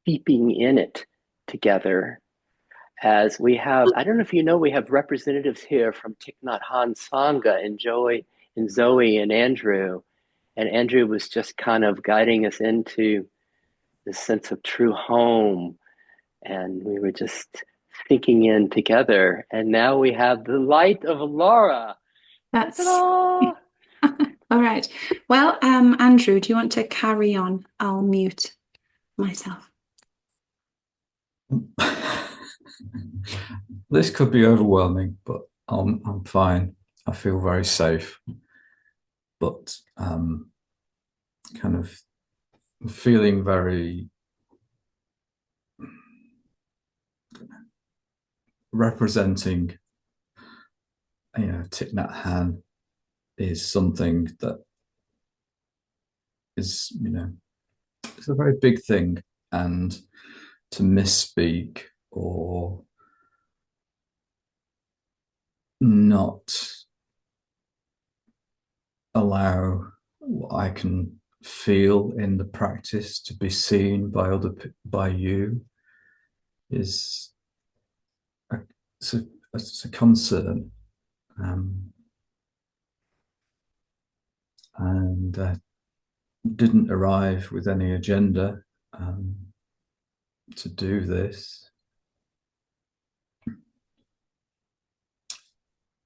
steeping in it together. As we have, I don't know if you know, we have representatives here from Thich Nhat Hanh Sangha and Joey and Zoe and Andrew. And Andrew was just kind of guiding us into this sense of true home. And we were just sinking in together. And now we have the light of Laura. That's Ta-da! all right. Well, Andrew, do you want to carry on? I'll mute myself. This could be overwhelming, but I'm fine. I feel very safe, but kind of feeling very representing, Thich Nhat Hanh is something that is, it's a very big thing, and to misspeak or not allow what I can feel in the practice to be seen by you is it's a concern, and didn't arrive with any agenda to do this.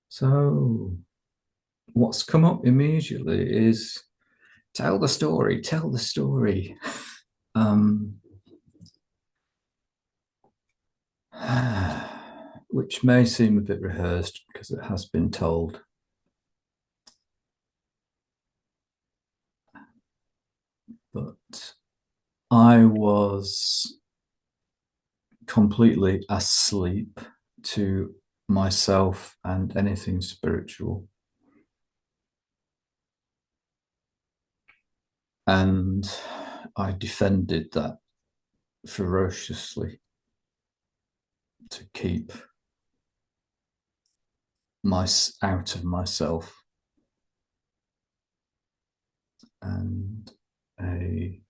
So what's come up immediately is tell the story. Which may seem a bit rehearsed because it has been told. But I was completely asleep to myself and anything spiritual. And I defended that ferociously to keep out of myself. And a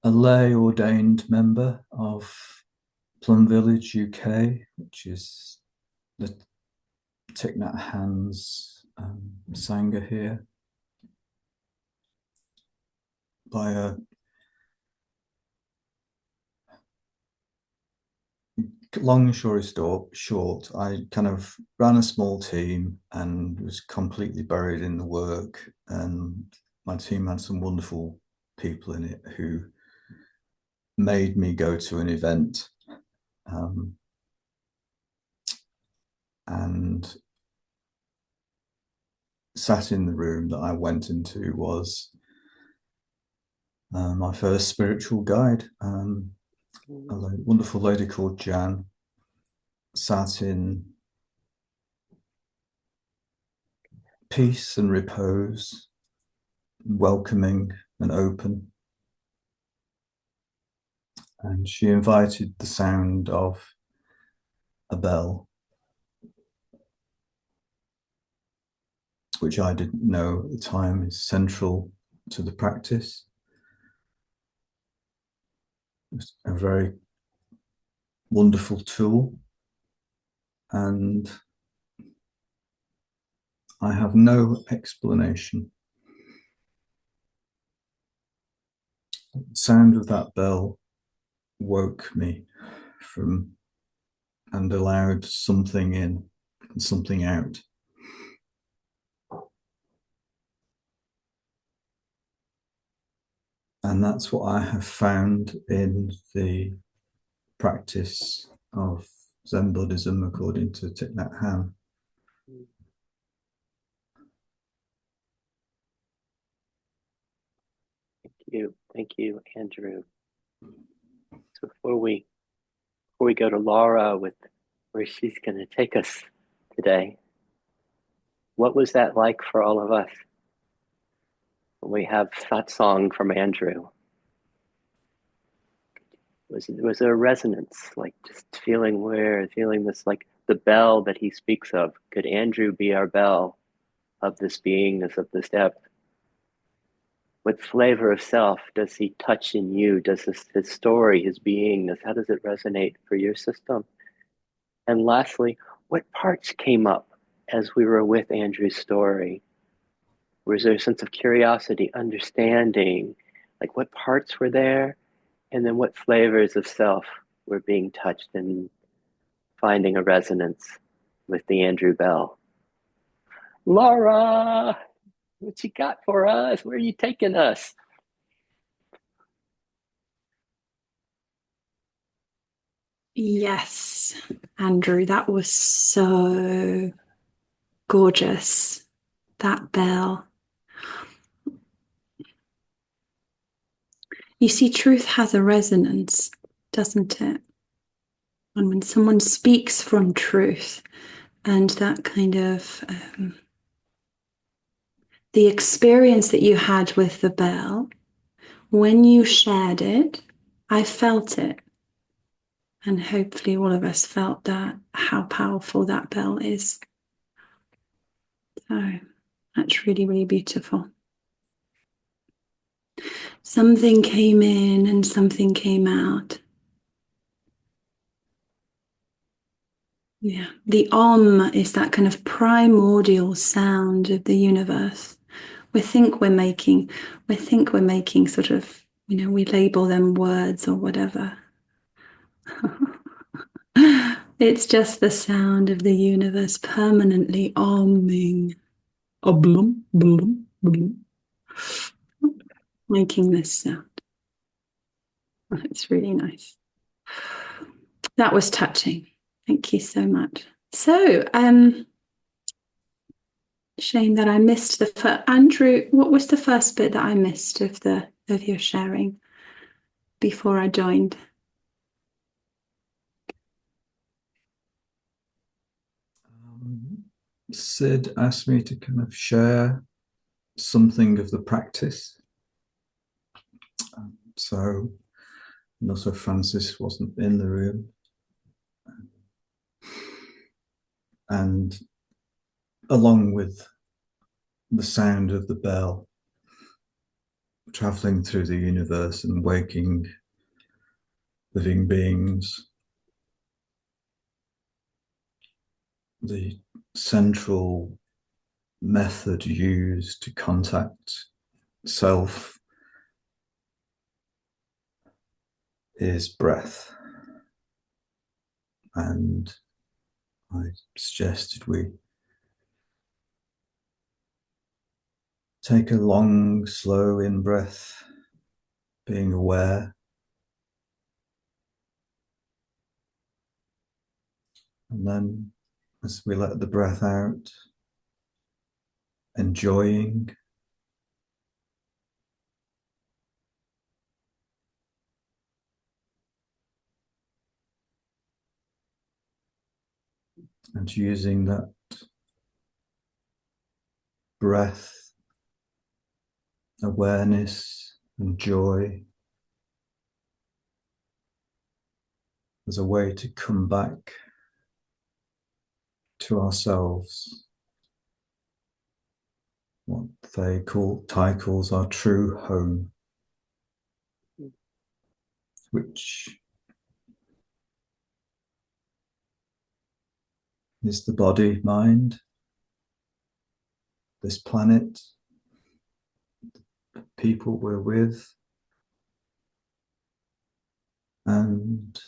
lay ordained member of Plum Village, UK, which is the Thich Nhat Hanh's Sangha here, by a long story short, I kind of ran a small team and was completely buried in the work, and my team had some wonderful people in it who made me go to an event, and sat in the room that I went into was my first spiritual guide, a wonderful lady called Jan, sat in peace and repose, welcoming and open. And she invited the sound of a bell, which I didn't know at the time is central to the practice. It's a very wonderful tool, and I have no explanation. The sound of that bell woke me from and allowed something in and something out. And that's what I have found in the practice of Zen Buddhism according to Thich Nhat Hanh. Thank you, Andrew. So before we go to Laura with where she's going to take us today, what was that like for all of us? We have that song from Andrew. Was there a resonance, like just feeling this, like the bell that he speaks of? Could Andrew be our bell of this beingness, of this depth? What flavor of self does he touch in you? Does his story, his beingness, how does it resonate for your system? And lastly, what parts came up as we were with Andrew's story? Was there a sense of curiosity, understanding, like what parts were there? And then what flavors of self were being touched and finding a resonance with the Andrew Bell? Laura, what you got for us? Where are you taking us? Yes, Andrew, that was so gorgeous. That bell. You see, truth has a resonance, doesn't it? And when someone speaks from truth and that kind of the experience that you had with the bell, when you shared it, I felt it. And hopefully all of us felt that, how powerful that bell is. So that's really, really beautiful. Something came in and something came out. Yeah, the is that kind of primordial sound of the universe. We think we're making sort of, we label them words or whatever. It's just the sound of the universe permanently oming. A blum, blum, blum. Making this sound. It's really nice. That was touching. Thank you so much. So, shame that I missed the first. Andrew, what was the first bit that I missed of your sharing before I joined? Sid asked me to kind of share something of the practice. So, and also Francis wasn't in the room. And along with the sound of the bell traveling through the universe and waking living beings, the central method used to contact self is breath. And I suggested we take a long, slow in-breath, being aware. And then as we let the breath out, enjoying. And using that breath, awareness and joy as a way to come back to ourselves, what Thai calls our true home, which is the body, mind, this planet, the people we're with, and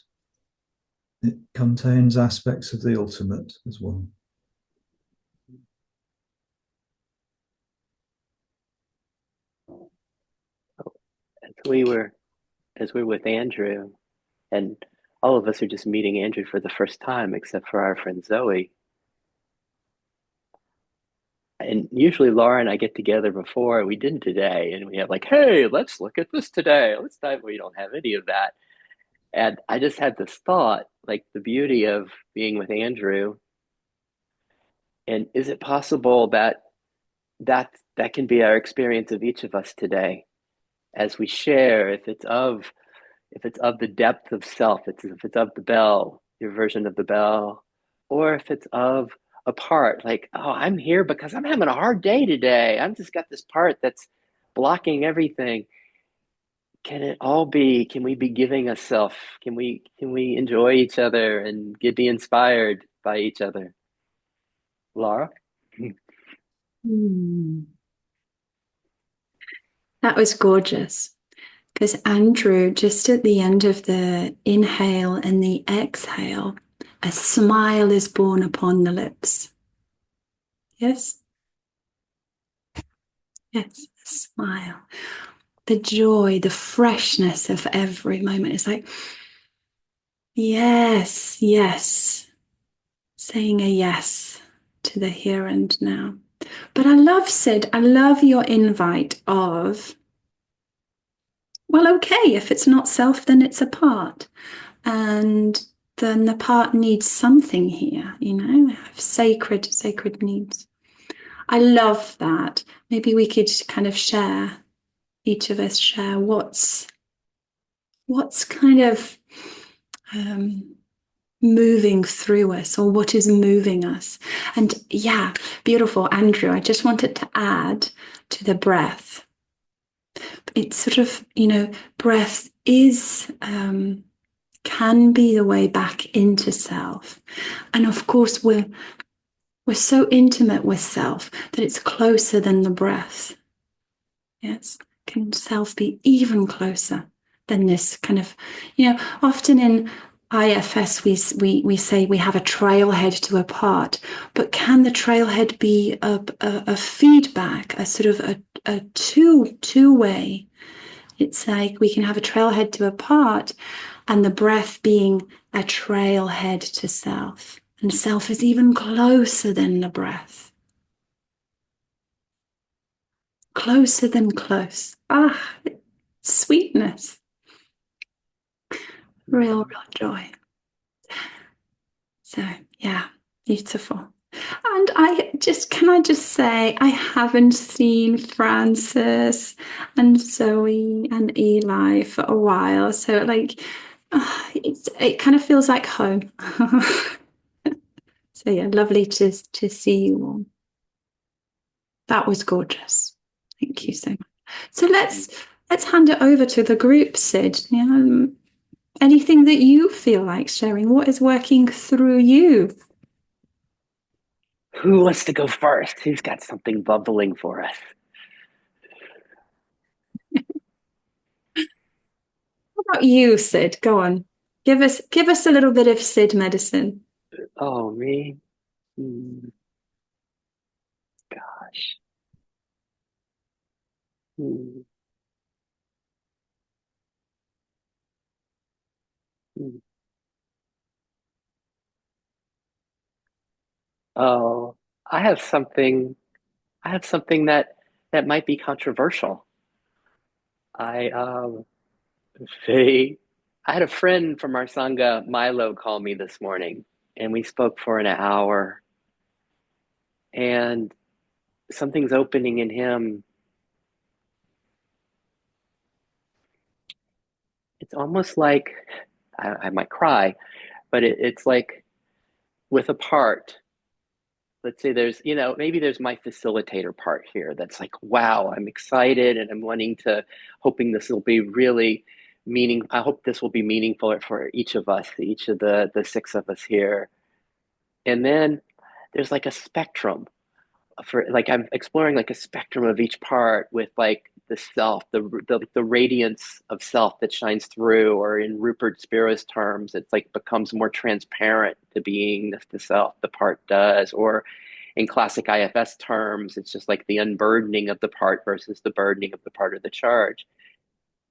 it contains aspects of the ultimate as well. As we were with Andrew, and all of us are just meeting Andrew for the first time, except for our friend Zoe. And usually Laura and I get together before. We didn't today, and we have like, hey, let's look at this today. Let's dive. We don't have any of that. And I just had this thought, like the beauty of being with Andrew. And is it possible that that can be our experience of each of us today as we share, if it's of the depth of self, if it's of the bell, your version of the bell, or if it's of a part like, oh, I'm here because I'm having a hard day today. I've just got this part that's blocking everything, can it all be, can we be giving a self? Can we enjoy each other and be inspired by each other? Laura? Hmm. That was gorgeous. Because Andrew, just at the end of the inhale and the exhale, a smile is born upon the lips. Yes? Yes, a smile. The joy, the freshness of every moment. It's like, yes, yes. Saying a yes to the here and now. But I love, Sid, I love your invite of, well, okay, if it's not self, then it's a part. And then the part needs something here, sacred needs. I love that. Maybe we could kind of share, each of us share what's kind of moving through us, or what is moving us. And yeah, beautiful, Andrew. I just wanted to add to the breath. It's sort of, breath is can be the way back into self. And of course, we're so intimate with self that it's closer than the breath. Yes, can self be even closer than this kind of, often in IFS we say we have a trailhead to a part, but can the trailhead be a feedback, a sort of a two-way? It's like we can have a trailhead to a part, and the breath being a trailhead to self. And self is even closer than the breath. Closer than close. Sweetness. Real joy. So, yeah, beautiful. And can I just say, I haven't seen Francis and Zoe and Eli for a while. So, it kind of feels like home. So, yeah, lovely to see you all. That was gorgeous. Thank you so much. So let's hand it over to the group, Sid. Anything that you feel like sharing? What is working through you? Who wants to go first? Who's got something bubbling for us? How about you, Sid? Go on. Give us a little bit of Sid medicine. Oh, me? Gosh. Hmm. Hmm. Oh, I have something. I have something that might be controversial. I they, I had a friend from our sangha, Milo, call me this morning, and we spoke for an hour. And something's opening in him. It's almost like I might cry, but it's like with a part. Let's say there's, maybe there's my facilitator part here that's like, wow, I'm excited and I'm hoping this will be really I hope this will be meaningful for each of us, each of the six of us here. And then there's like a spectrum for like I'm exploring like a spectrum of each part with like the self, the radiance of self that shines through, or in Rupert Spiro's terms, it's like becomes more transparent to being the self, the part does, or in classic IFS terms, it's just like the unburdening of the part versus the burdening of the part of the charge.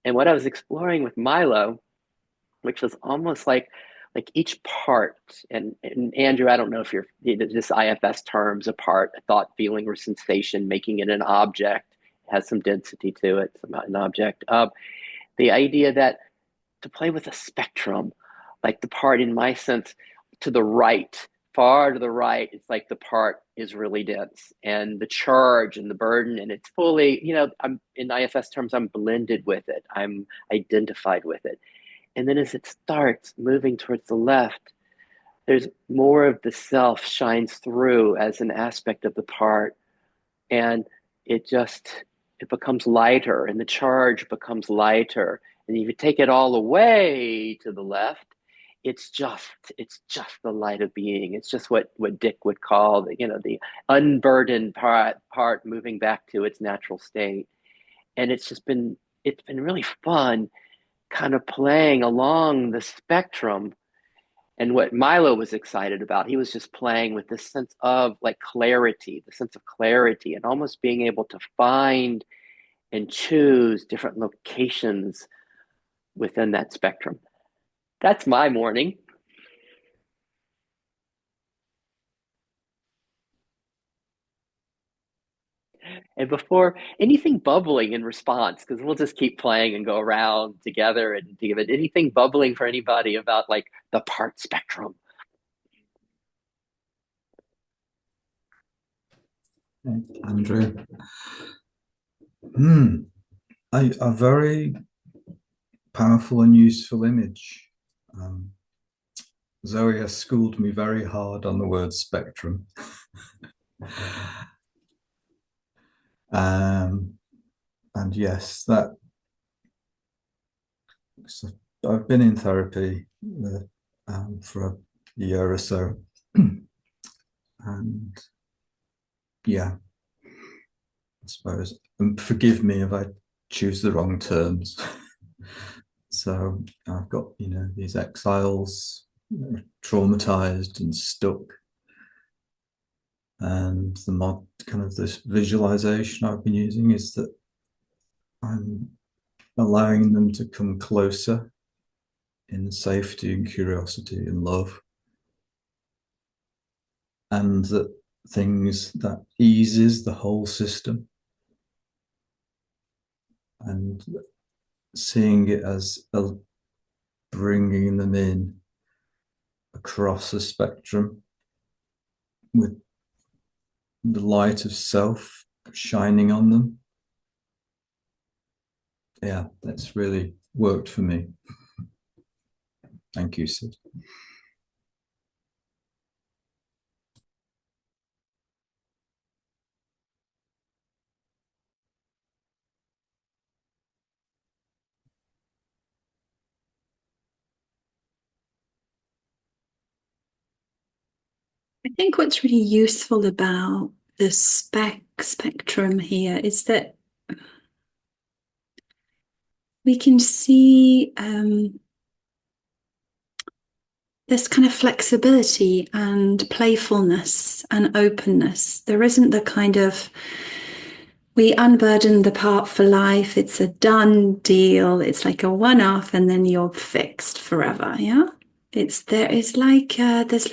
And what I was exploring with Milo, which was almost like each part, and Andrew, I don't know if you're this IFS terms, a part, a thought, feeling, or sensation, making it an object, has some density to it, an object. The idea that to play with a spectrum, like the part in my sense to the right, far to the right, it's like the part is really dense, and the charge and the burden, and it's fully, I'm in IFS terms, I'm blended with it, I'm identified with it. And then as it starts moving towards the left, there's more of the self shines through as an aspect of the part. And it just, it becomes lighter and the charge becomes lighter. And if you take it all away to the left, it's just the light of being. It's just what Dick would call the unburdened part moving back to its natural state. And it's been really fun kind of playing along the spectrum. And what Milo was excited about, he was just playing with this sense of like clarity, the sense of clarity, and almost being able to find and choose different locations within that spectrum. That's my morning. And before anything bubbling in response, because we'll just keep playing and go around together and give it anything bubbling for anybody about like the part spectrum. Andrew. A very powerful and useful image. Zoe has schooled me very hard on the word spectrum. And yes, that so I've been in therapy for a year or so, and yeah, I suppose, and forgive me if I choose the wrong terms. So I've got these exiles, traumatized and stuck, and the kind of this visualization I've been using is that I'm allowing them to come closer in safety and curiosity and love, and that eases the whole system, and seeing it as bringing them in across a spectrum with the light of self shining on them. Yeah, that's really worked for me. Thank you, Sid. I think what's really useful about the spectrum here is that we can see this kind of flexibility and playfulness and openness. There isn't the kind of, we unburden the part for life, it's a done deal, it's like a one-off, and then you're fixed forever. Yeah, there's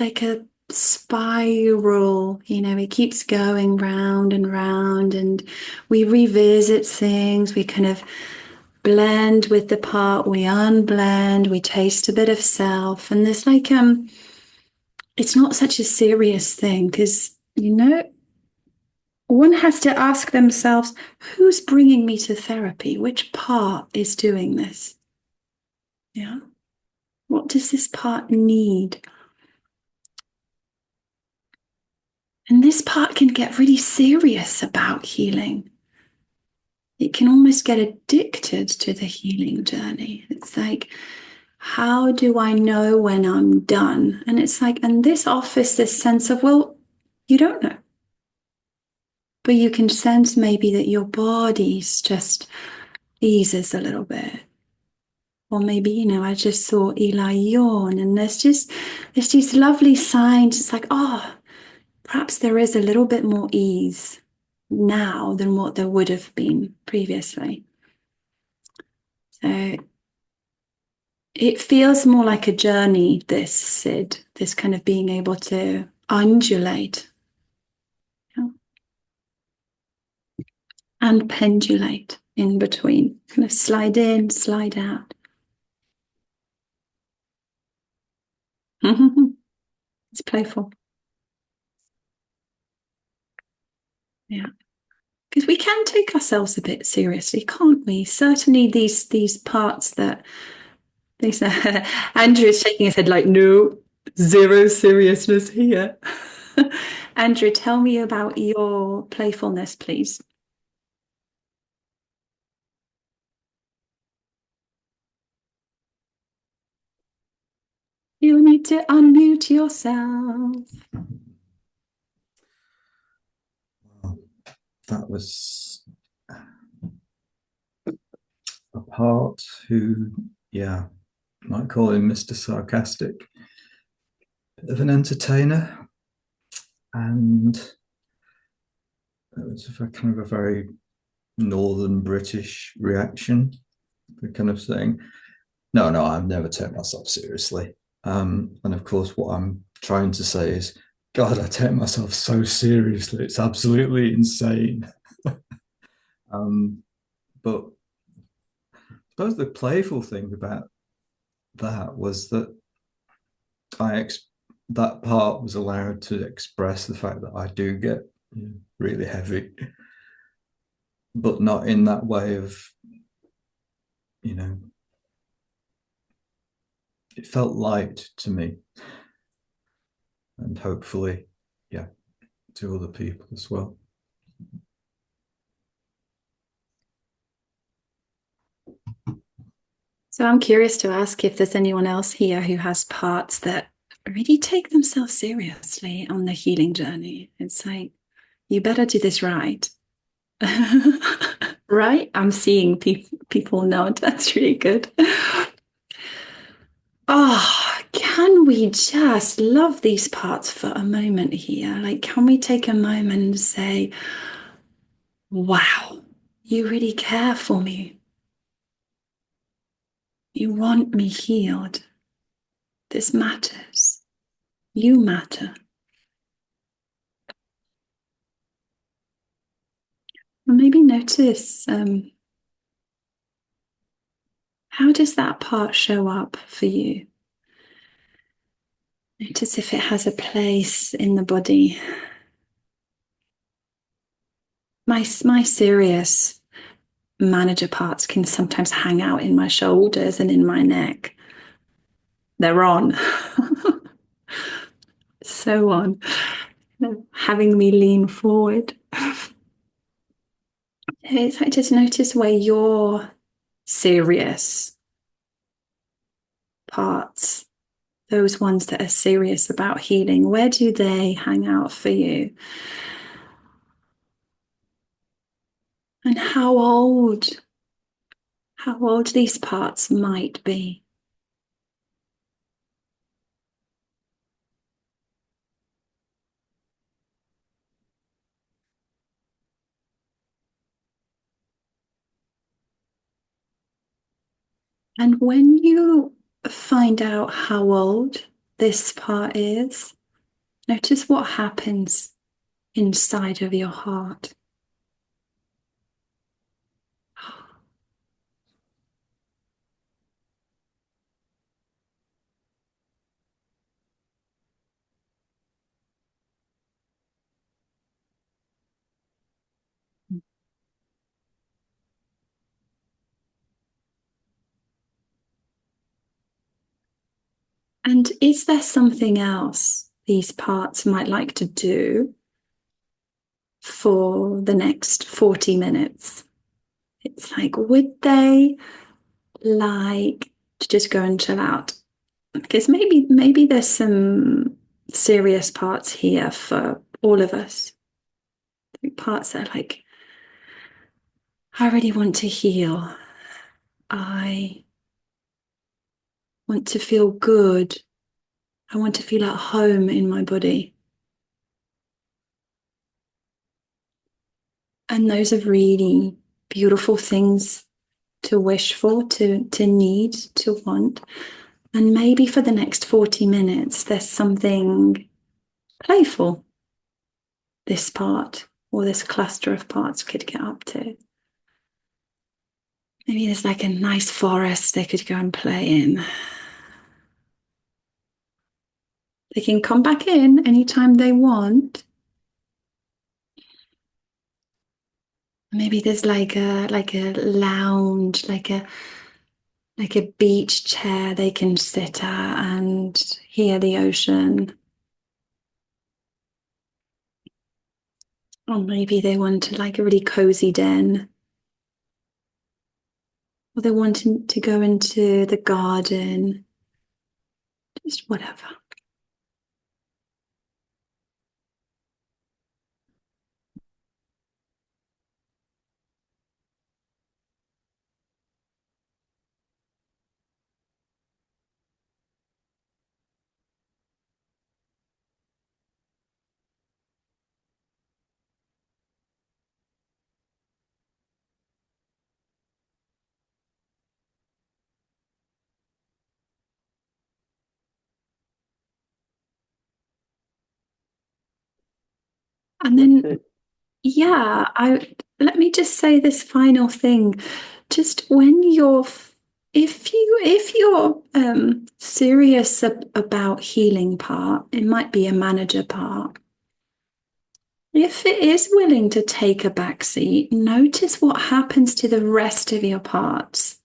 like a spiral, it keeps going round and round, and we revisit things, we kind of blend with the part, we unblend, we taste a bit of self, and there's like it's not such a serious thing, because one has to ask themselves, who's bringing me to therapy? Which part is doing this? Yeah. What does this part need? And this part can get really serious about healing. It can almost get addicted to the healing journey. It's like, how do I know when I'm done? And it's like, and this offers this sense of, well, you don't know. But you can sense maybe that your body's just eases a little bit. Or maybe, I just saw Eli yawn, and there's these lovely signs. It's like, oh, perhaps there is a little bit more ease now than what there would have been previously. So it feels more like a journey, this, Sid, this kind of being able to undulate and pendulate in between, kind of slide in, slide out. It's playful. Yeah. Because we can take ourselves a bit seriously, can't we? Certainly these parts that Andrew is shaking his head like, no, zero seriousness here. Andrew, tell me about your playfulness, please. need to unmute yourself. That was a part who, yeah, might call him Mr. Sarcastic, bit of an entertainer, and it was a kind of a very Northern British reaction. They're kind of saying, no, I've never taken myself seriously. And of course, what I'm trying to say is, God, I take myself so seriously. It's absolutely insane. But I suppose the playful thing about that was that that part was allowed to express the fact that I do get really heavy, but not in that way of, it felt light to me, and hopefully, yeah, to other people as well. So I'm curious to ask if there's anyone else here who has parts that really take themselves seriously on the healing journey. It's like, you better do this right. Right? I'm seeing people nod. That's really good. Oh, can we just love these parts for a moment here? Like, can we take a moment and say, wow, you really care for me. You want me healed. This matters. You matter. And maybe notice how does that part show up for you? Notice if it has a place in the body. My serious manager parts can sometimes hang out in my shoulders and in my neck. They're on. So on. Having me lean forward. It's like, just notice where your serious parts, those ones that are serious about healing, where do they hang out for you? And how old these parts might be. And when you find out how old this part is, notice what happens inside of your heart. And is there something else these parts might like to do for the next 40 minutes? It's like, would they like to just go and chill out? Because maybe there's some serious parts here for all of us. Parts that are like, I really want to heal. I want to feel good. I want to feel at home in my body. And those are really beautiful things to wish for, to need, to want. And maybe for the next 40 minutes, there's something playful this part or this cluster of parts could get up to. Maybe there's like a nice forest they could go and play in. They can come back in anytime they want. Maybe there's like a lounge, like a beach chair they can sit at and hear the ocean. Or maybe they want like a really cozy den. Or they want to go into the garden just whatever. And What's then, it? yeah, I let me just say this final thing. Just when you're, if you're serious about healing part, it might be a manager part. If it is willing to take a back seat, notice what happens to the rest of your parts.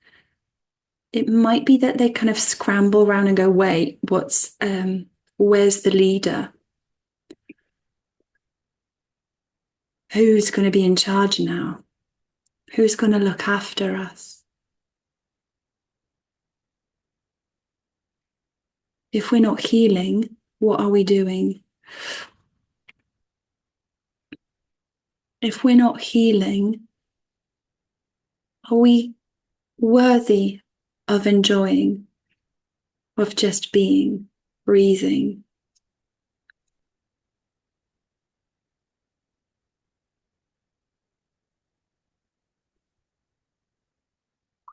It might be that they kind of scramble around and go, wait, where's the leader? Who's going to be in charge now? Who's going to look after us? If we're not healing, what are we doing? If we're not healing, are we worthy of enjoying, of just being, breathing?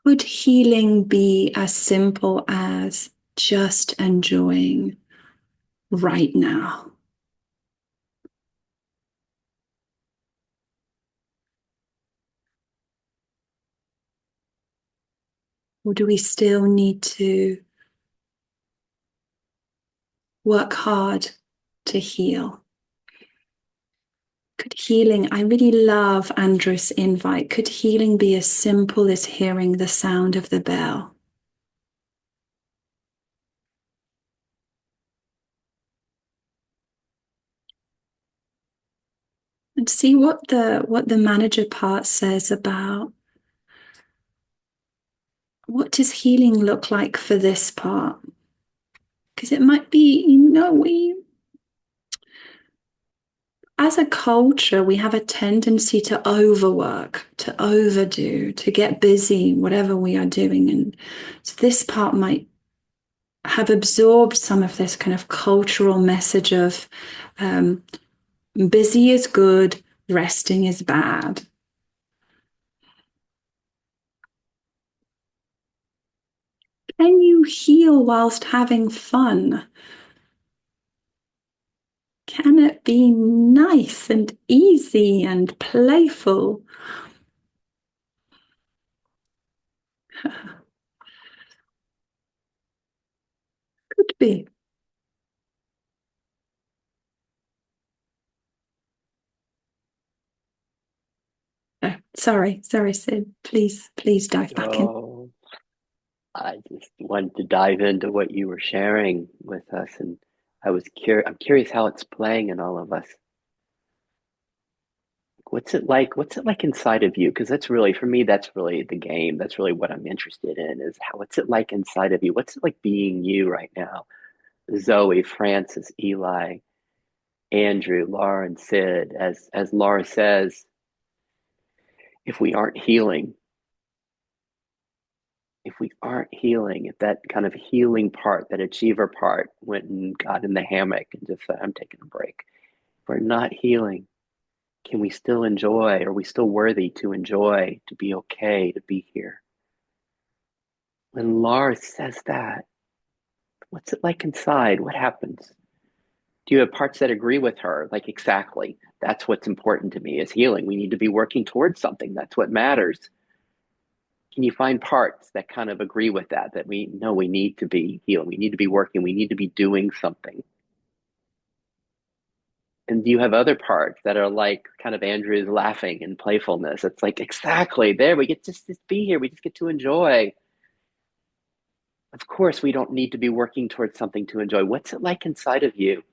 Could healing be as simple as just enjoying right now? Or do we still need to work hard to heal? Could healing, I really love Andrew's invite, could healing be as simple as hearing the sound of the bell? And see what the manager part says about what does healing look like for this part? Because it might be, we as a culture, we have a tendency to overwork, to overdo, to get busy, whatever we are doing. And so this part might have absorbed some of this kind of cultural message of busy is good, resting is bad. Can you heal whilst having fun? Can it be nice and easy and playful? Could be. Oh, sorry, Sid. Please dive back in. Oh, I just wanted to dive into what you were sharing with us, and I'm curious how it's playing in all of us. What's it like? What's it like inside of you? Because that's really, for me, that's really the game. That's really what I'm interested in is what's it like inside of you? What's it like being you right now? Zoe, Francis, Eli, Andrew, Laura, and Sid. As Laura says, if we aren't healing, if that kind of healing part, that achiever part went and got in the hammock and just said, I'm taking a break. If we're not healing, can we still enjoy? Are we still worthy to enjoy, to be okay, to be here? When Laura says that, what's it like inside? What happens? Do you have parts that agree with her? Like, exactly. That's what's important to me is healing. We need to be working towards something. That's what matters. Can you find parts that kind of agree with that? That we know we need to be healing. We need to be working. We need to be doing something. And do you have other parts that are like kind of Andrew's laughing and playfulness? It's like, exactly. There, we get just to be here. We just get to enjoy. Of course, we don't need to be working towards something to enjoy. What's it like inside of you?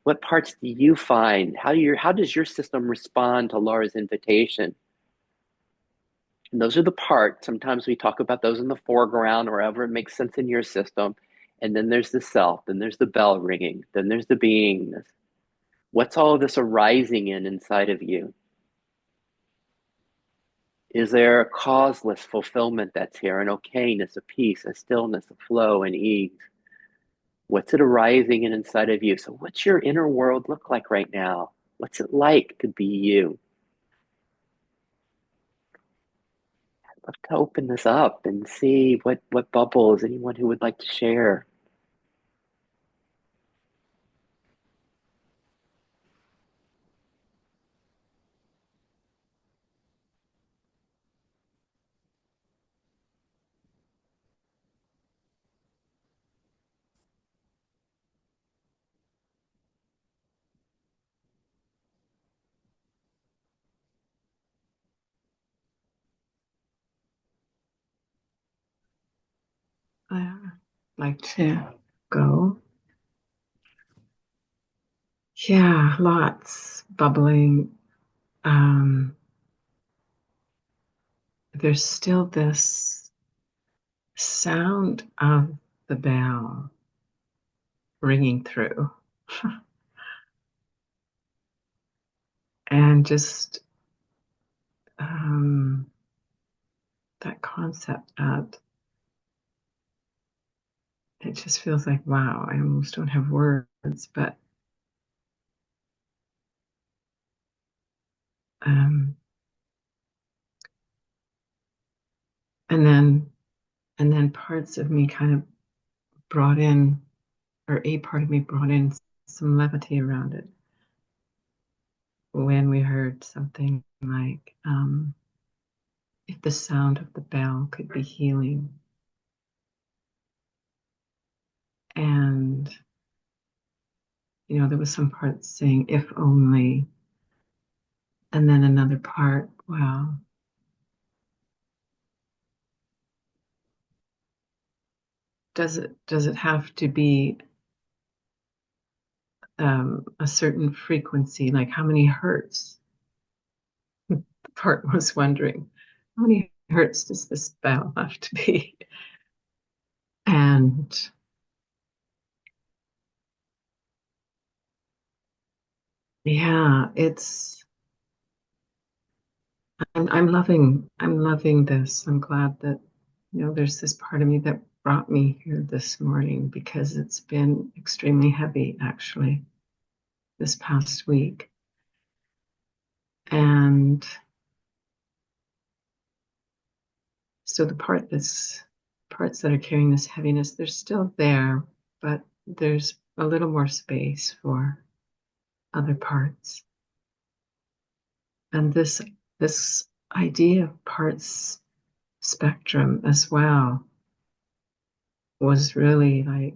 What parts do you find? How does your system respond to Laura's invitation? And those are the parts. Sometimes we talk about those in the foreground or wherever it makes sense in your system. And then there's the self, then there's the bell ringing, then there's the beingness. What's all of this arising in inside of you? Is there a causeless fulfillment that's here, an okayness, a peace, a stillness, a flow, and ease? What's it arising in inside of you? So what's your inner world look like right now? What's it like to be you? I'd love to open this up and see what bubbles, anyone who would like to share. I like to go. Yeah, lots bubbling. There's still this sound of the bell ringing through, and just that concept that it just feels like, wow, I almost don't have words, but um, and then parts of me kind of brought in, or a part of me brought in some levity around it when we heard something like, if the sound of the bell could be healing. And, there was some part saying, if only, and then another part, wow, does it have to be a certain frequency, like how many hertz? The part was wondering, how many hertz does this bell have to be? And yeah, I'm loving this. I'm glad that, there's this part of me that brought me here this morning, because it's been extremely heavy actually this past week. And so the parts that are carrying this heaviness, they're still there, but there's a little more space for other parts. And this idea of parts spectrum as well was really like,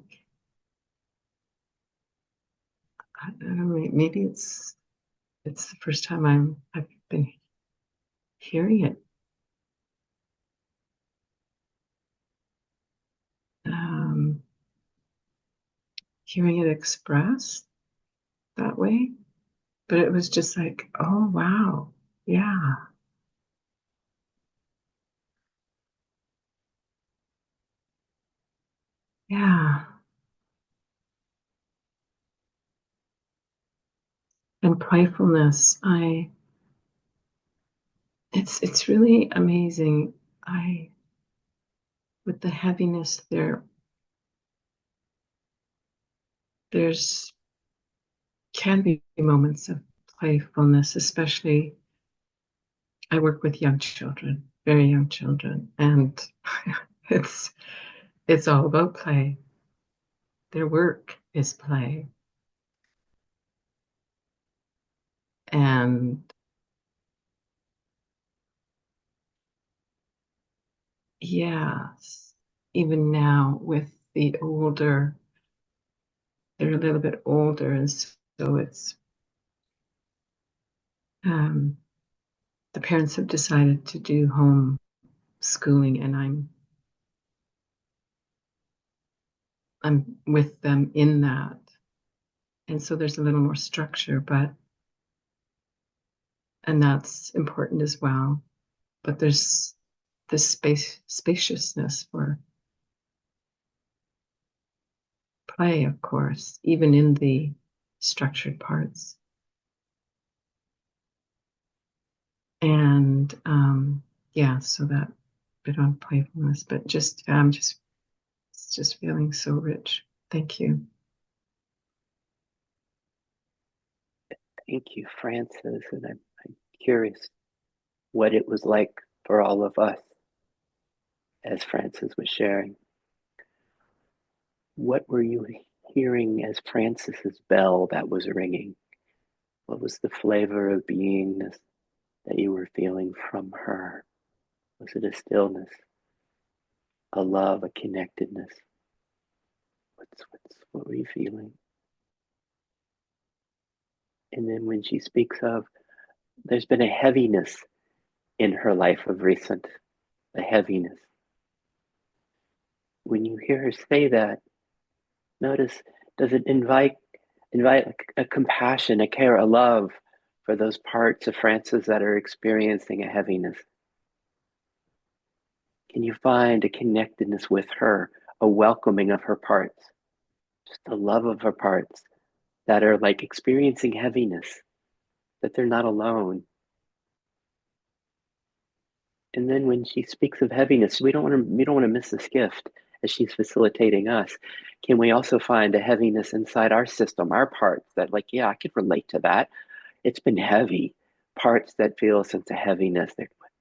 I don't know, maybe it's the first time I've been hearing it, expressed that way. But it was just like, oh wow, yeah, yeah. And playfulness, it's really amazing. With the heaviness there's can be moments of playfulness, especially I work with young children, very young children, and it's all about play. Their work is play. And yes, even now with the older, they're a little bit older, and so it's the parents have decided to do home schooling, and I'm with them in that. And so there's a little more structure, and that's important as well. But there's this spaciousness for play, of course, even in the structured parts. And yeah, so that bit on playfulness, but just it's just feeling so rich. Thank you. Thank you, Francis. And I'm curious what it was like for all of us as Francis was sharing. What were you hearing as Francis's bell that was ringing? What was the flavor of beingness that you were feeling from her? Was it a stillness, a love, a connectedness? What were you feeling? And then when she speaks of, there's been a heaviness in her life of recent, a heaviness. When you hear her say that, notice, does it invite a compassion, a care, a love for those parts of Francis that are experiencing a heaviness? Can you find a connectedness with her, a welcoming of her parts, just a love of her parts that are like experiencing heaviness, that they're not alone? And then when she speaks of heaviness, we don't want to miss this gift as she's facilitating us. Can we also find a heaviness inside our system, our parts that, like, yeah, I could relate to that. It's been heavy. Parts that feel a sense of heaviness,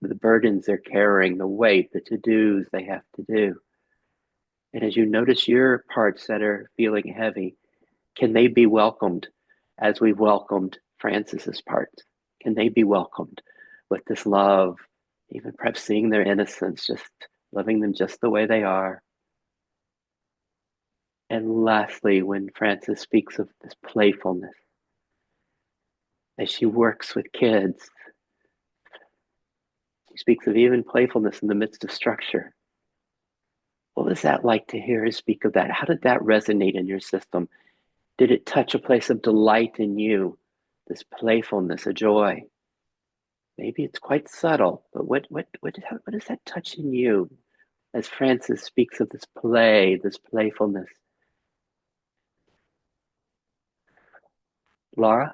the burdens they're carrying, the weight, the to-dos they have to do. And as you notice your parts that are feeling heavy, can they be welcomed as we've welcomed Francis's parts? Can they be welcomed with this love, even perhaps seeing their innocence, just loving them just the way they are? And lastly, when Francis speaks of this playfulness, as she works with kids, she speaks of even playfulness in the midst of structure. What was that like to hear her speak of that? How did that resonate in your system? Did it touch a place of delight in you, this playfulness, a joy? Maybe it's quite subtle, but what does that touch in you as Francis speaks of this play, this playfulness? Laura?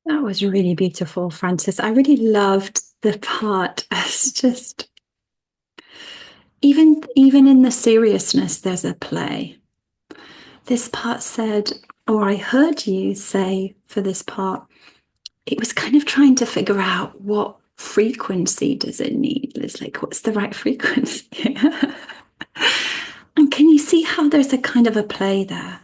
That was really beautiful, Francis. I really loved the part. It's just even in the seriousness, there's a play. This part said, or I heard you say for this part, it was kind of trying to figure out what frequency does it need. It's like, what's the right frequency? And can you see how there's a kind of a play there?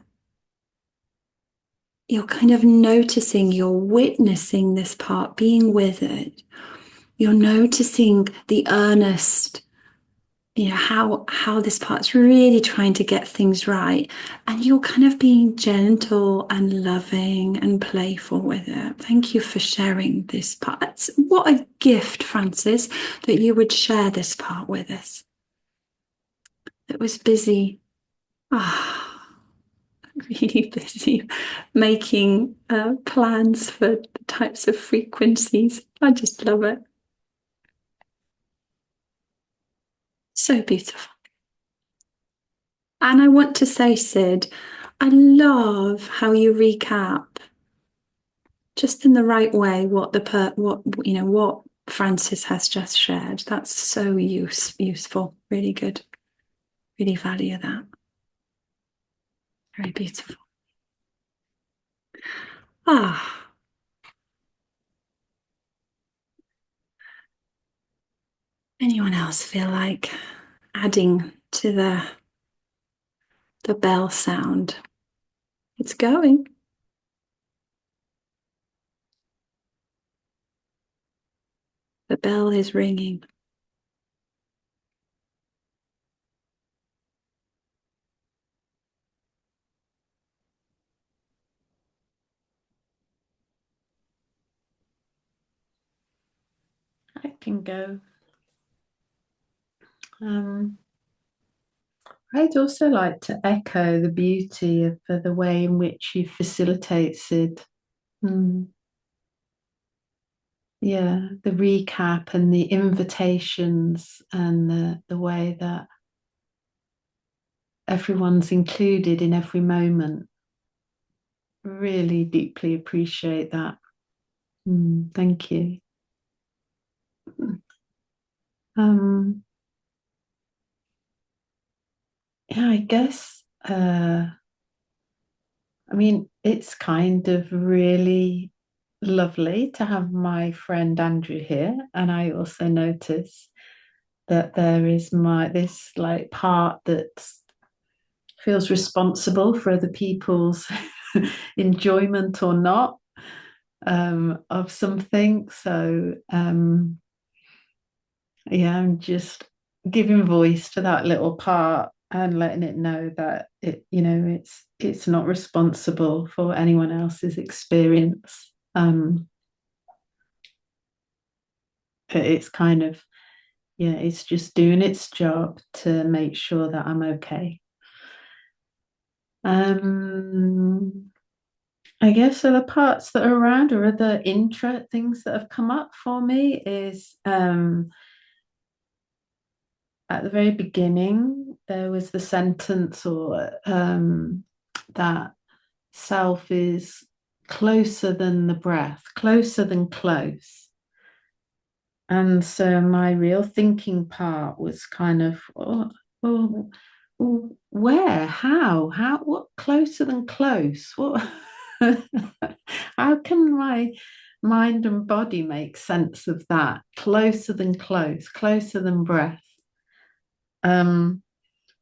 You're kind of noticing, you're witnessing this part, being with it. You're noticing the earnest, how this part's really trying to get things right. And you're kind of being gentle and loving and playful with it. Thank you for sharing this part. What a gift, Francis, that you would share this part with us. It was busy. Really busy making plans for the types of frequencies. I just love it. So beautiful. And I want to say, Sid, I love how you recap just in the right way what Francis has just shared. That's so useful. Really good. Really value that. Very beautiful. Anyone else feel like adding to the bell sound? It's going. The bell is ringing. I can go. I'd also like to echo the beauty of the way in which you facilitate, Sid. Mm. Yeah, the recap and the invitations and the way that everyone's included in every moment. Really deeply appreciate that. Thank you. Yeah, I guess I mean, it's kind of really lovely to have my friend Andrew here. And I also notice that there is this like part that feels responsible for other people's enjoyment or not of something. So yeah, I'm just giving voice to that little part and letting it know that it's not responsible for anyone else's experience. It's kind of, yeah, it's just doing its job to make sure that I'm okay. I guess other parts that are around or other things that have come up for me is at the very beginning, there was the sentence or that self is closer than the breath, closer than close. And so my real thinking part was kind of, where, how, what closer than close? What, how can my mind and body make sense of that? Closer than close, closer than breath.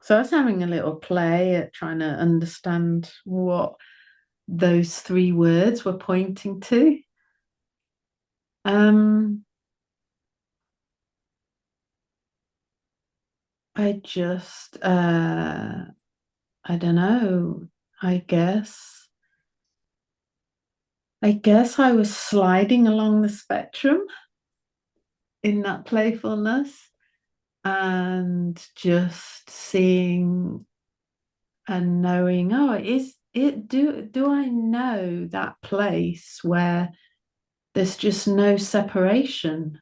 So I was having a little play at trying to understand what those three words were pointing to. I just, I don't know. I guess I was sliding along the spectrum in that playfulness and just seeing and knowing, oh, do I know that place where there's just no separation?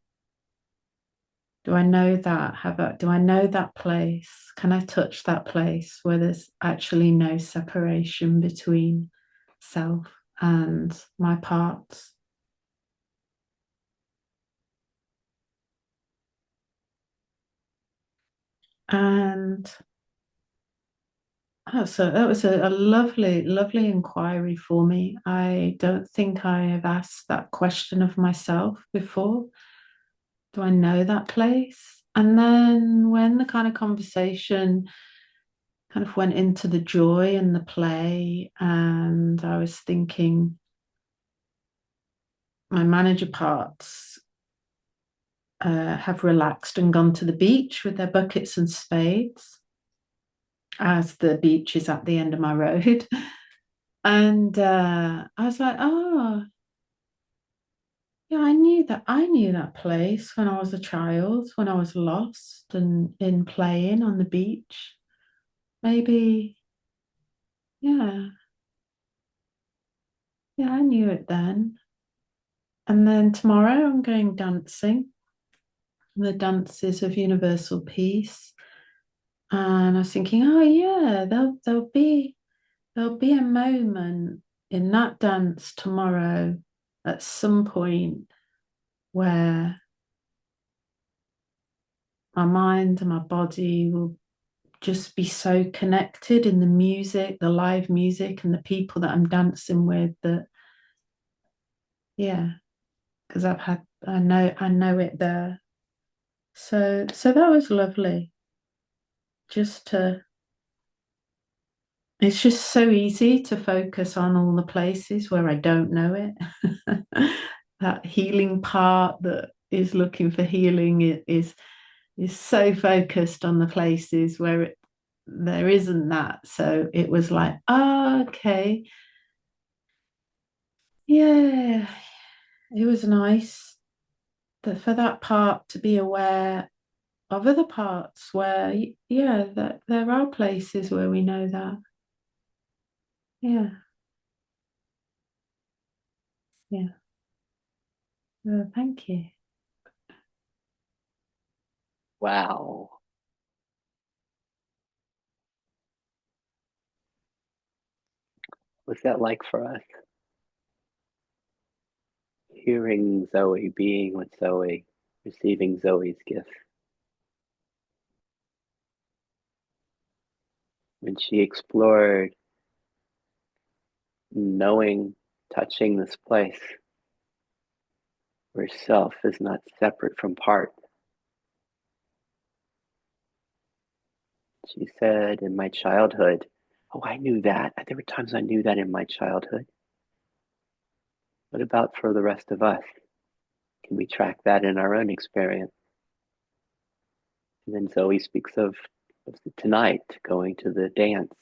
Do I know that? Do I know that place? Can I touch that place where there's actually no separation between self and my parts? And so that was a lovely, lovely inquiry for me. I don't think I have asked that question of myself before. Do I know that place? And then when the kind of conversation kind of went into the joy and the play, and I was thinking my manager parts have relaxed and gone to the beach with their buckets and spades, as the beach is at the end of my road. And I was like, oh, yeah, I knew that place when I was a child, when I was lost and in playing on the beach. Maybe, yeah, yeah, I knew it then. And then tomorrow I'm going dancing. The dances of universal peace. And I was thinking, oh yeah, there'll be a moment in that dance tomorrow at some point where my mind and my body will just be so connected in the music, the live music, and the people that I'm dancing with that, yeah, because I know it there. So that was lovely. Just to, it's just so easy to focus on all the places where I don't know it. That healing part that is looking for healing is so focused on the places where there isn't that. So it was like, oh, okay. Yeah, it was nice that for that part to be aware of other parts where, yeah, that there are places where we know that. Yeah. Yeah. Thank you. Wow. What's that like for us? Hearing Zoe, being with Zoe, receiving Zoe's gift. When she explored knowing, touching this place where self is not separate from part. She said, in my childhood, oh, I knew that. There were times I knew that in my childhood. What about for the rest of us? Can we track that in our own experience? And then Zoe speaks of tonight, going to the dance,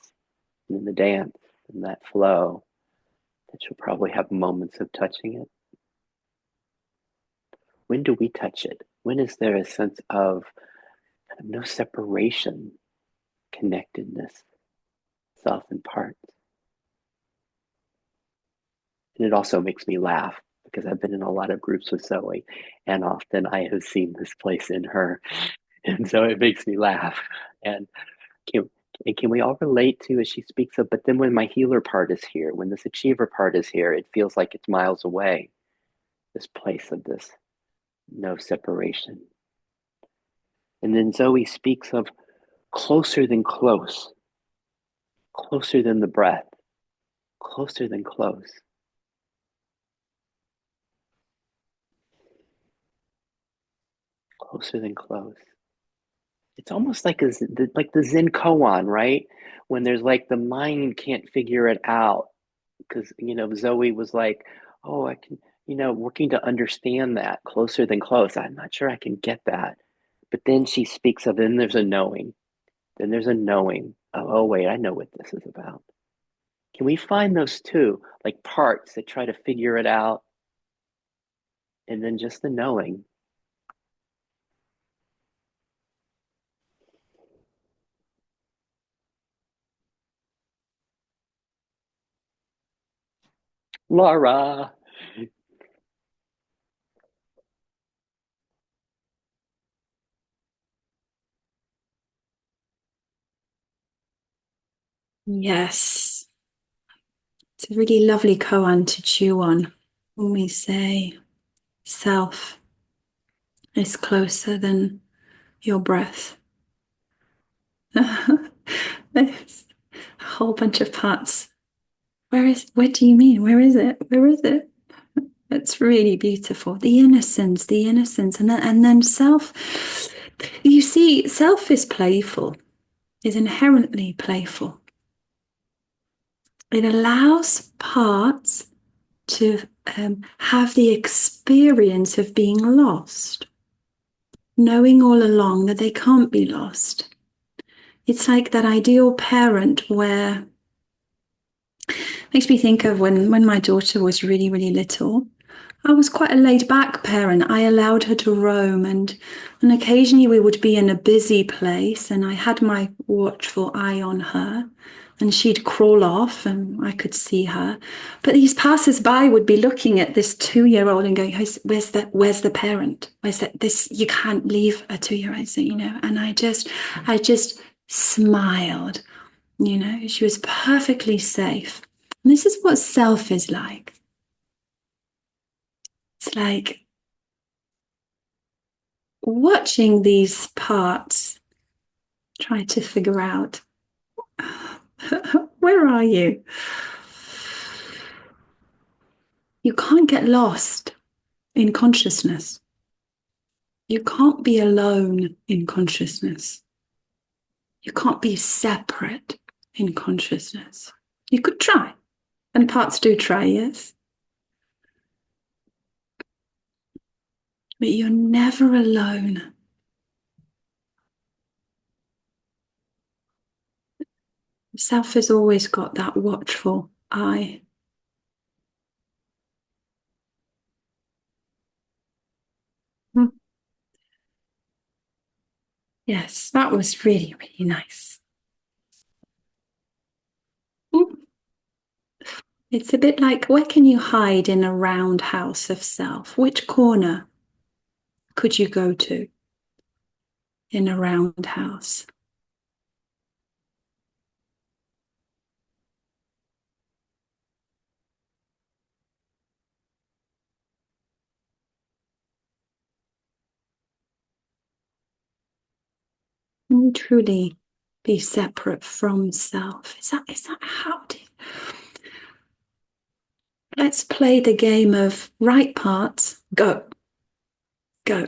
and in the dance, and that flow, that you'll probably have moments of touching it. When do we touch it? When is there a sense of no separation, connectedness, self and parts? And it also makes me laugh because I've been in a lot of groups with Zoe, and often I have seen this place in her. And so it makes me laugh. And can we all relate to, as she speaks of, but then when my healer part is here, when this achiever part is here, it feels like it's miles away, this place of this no separation. And then Zoe speaks of closer than close, closer than the breath, closer than close. Closer than close. It's almost like the Zen koan, right? When there's like the mind can't figure it out, because Zoe was like, oh, I can, working to understand that closer than close. I'm not sure I can get that, but then she speaks of, then there's a knowing. Then there's a knowing. Oh wait, I know what this is about. Can we find those two, like parts that try to figure it out, and then just the knowing? Laura. Yes. It's a really lovely koan to chew on when we say self is closer than your breath. There's a whole bunch of parts. Where do you mean? Where is it? Where is it? It's really beautiful. The innocence, and then self. You see, self is playful, is inherently playful. It allows parts to have the experience of being lost, knowing all along that they can't be lost. It's like that ideal parent where, makes me think of when my daughter was really, really little. I was quite a laid-back parent. I allowed her to roam, and occasionally we would be in a busy place, and I had my watchful eye on her, and she'd crawl off, and I could see her. But these passers-by would be looking at this 2-year-old and going, "Where's the parent? Where's that? This, you can't leave a 2-year-old, so, And I just smiled. She was perfectly safe. And this is what self is like. It's like watching these parts, try to figure out, where are you? You can't get lost in consciousness. You can't be alone in consciousness. You can't be separate in consciousness. You could try, and parts do try, yes. But you're never alone. Self has always got that watchful eye. Yes, that was really, really nice. It's a bit like, where can you hide in a round house of self? Which corner could you go to in a round house? Can you truly be separate from self? Is that how to... Let's play the game of right parts. Go. Go.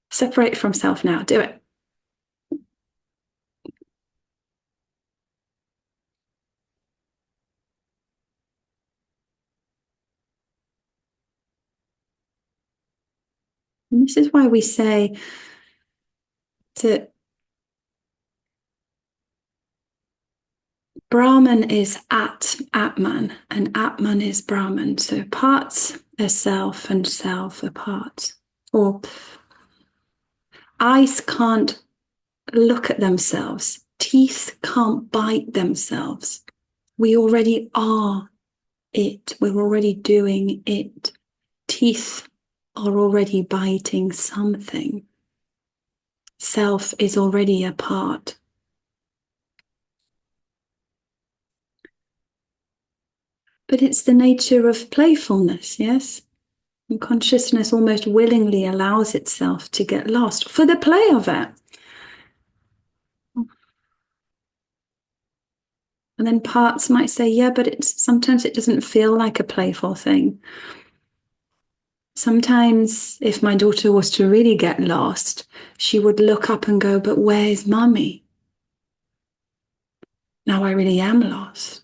Separate from self now. Do it. And this is why we say that Brahman is Atman, and Atman is Brahman. So parts are self and self are parts. Or eyes can't look at themselves. Teeth can't bite themselves. We already are it. We're already doing it. Teeth are already biting something. Self is already a part. But it's the nature of playfulness, yes? And consciousness almost willingly allows itself to get lost for the play of it. And then parts might say, yeah, but sometimes it doesn't feel like a playful thing. Sometimes if my daughter was to really get lost, she would look up and go, but where's mummy? Now I really am lost.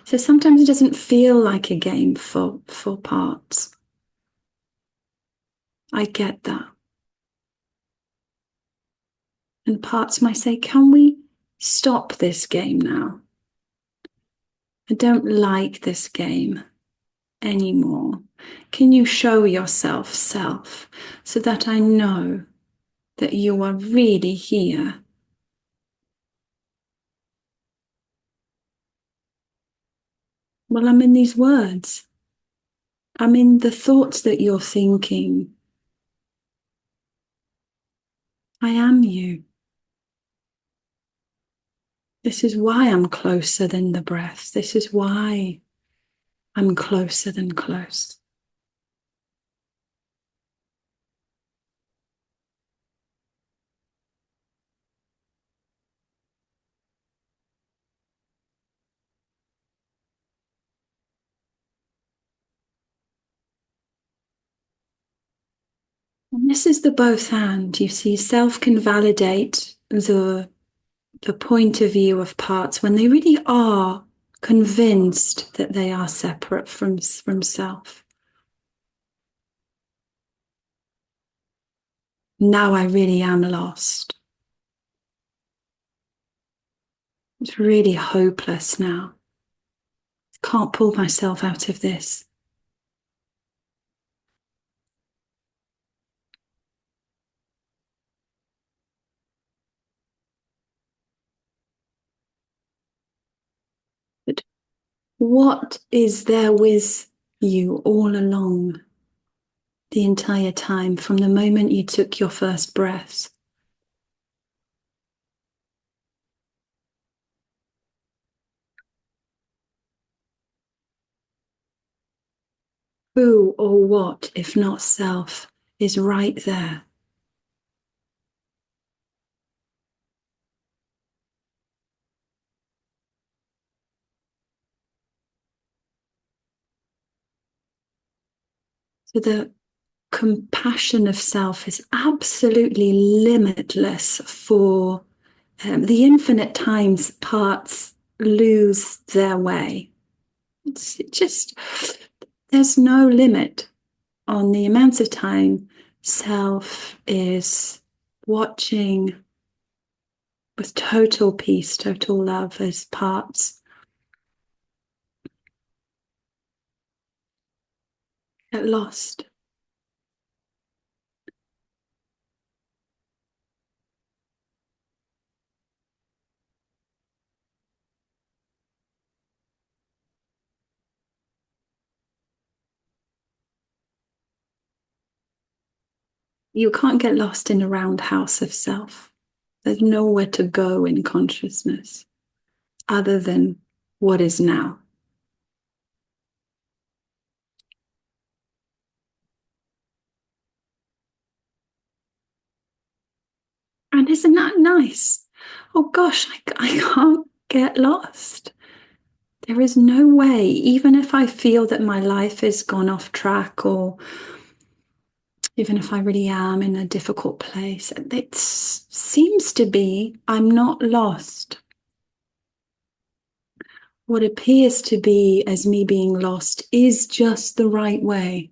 So sometimes it doesn't feel like a game for parts. I get that. And parts might say, can we stop this game now? I don't like this game anymore. Can you show yourself self so that I know that you are really here? Well, I'm in these words. I'm in the thoughts that you're thinking. I am you. This is why I'm closer than the breath. This is why I'm closer than close. And this is the both and. You see, self can validate the point of view of parts when they really are convinced that they are separate from self. Now I really am lost. It's really hopeless now. Can't pull myself out of this. But what is there with you all along the entire time from the moment you took your first breaths? Who or what, if not self, is right there? So the compassion of self is absolutely limitless for the infinite times parts lose their way. There's no limit on the amount of time self is watching with total peace, total love as parts get lost. You can't get lost in a roundhouse of self. There's nowhere to go in consciousness other than what is now. And isn't that nice? Oh gosh, I can't get lost. There is no way, even if I feel that my life has gone off track, or even if I really am in a difficult place, it seems to be I'm not lost. What appears to be as me being lost is just the right way.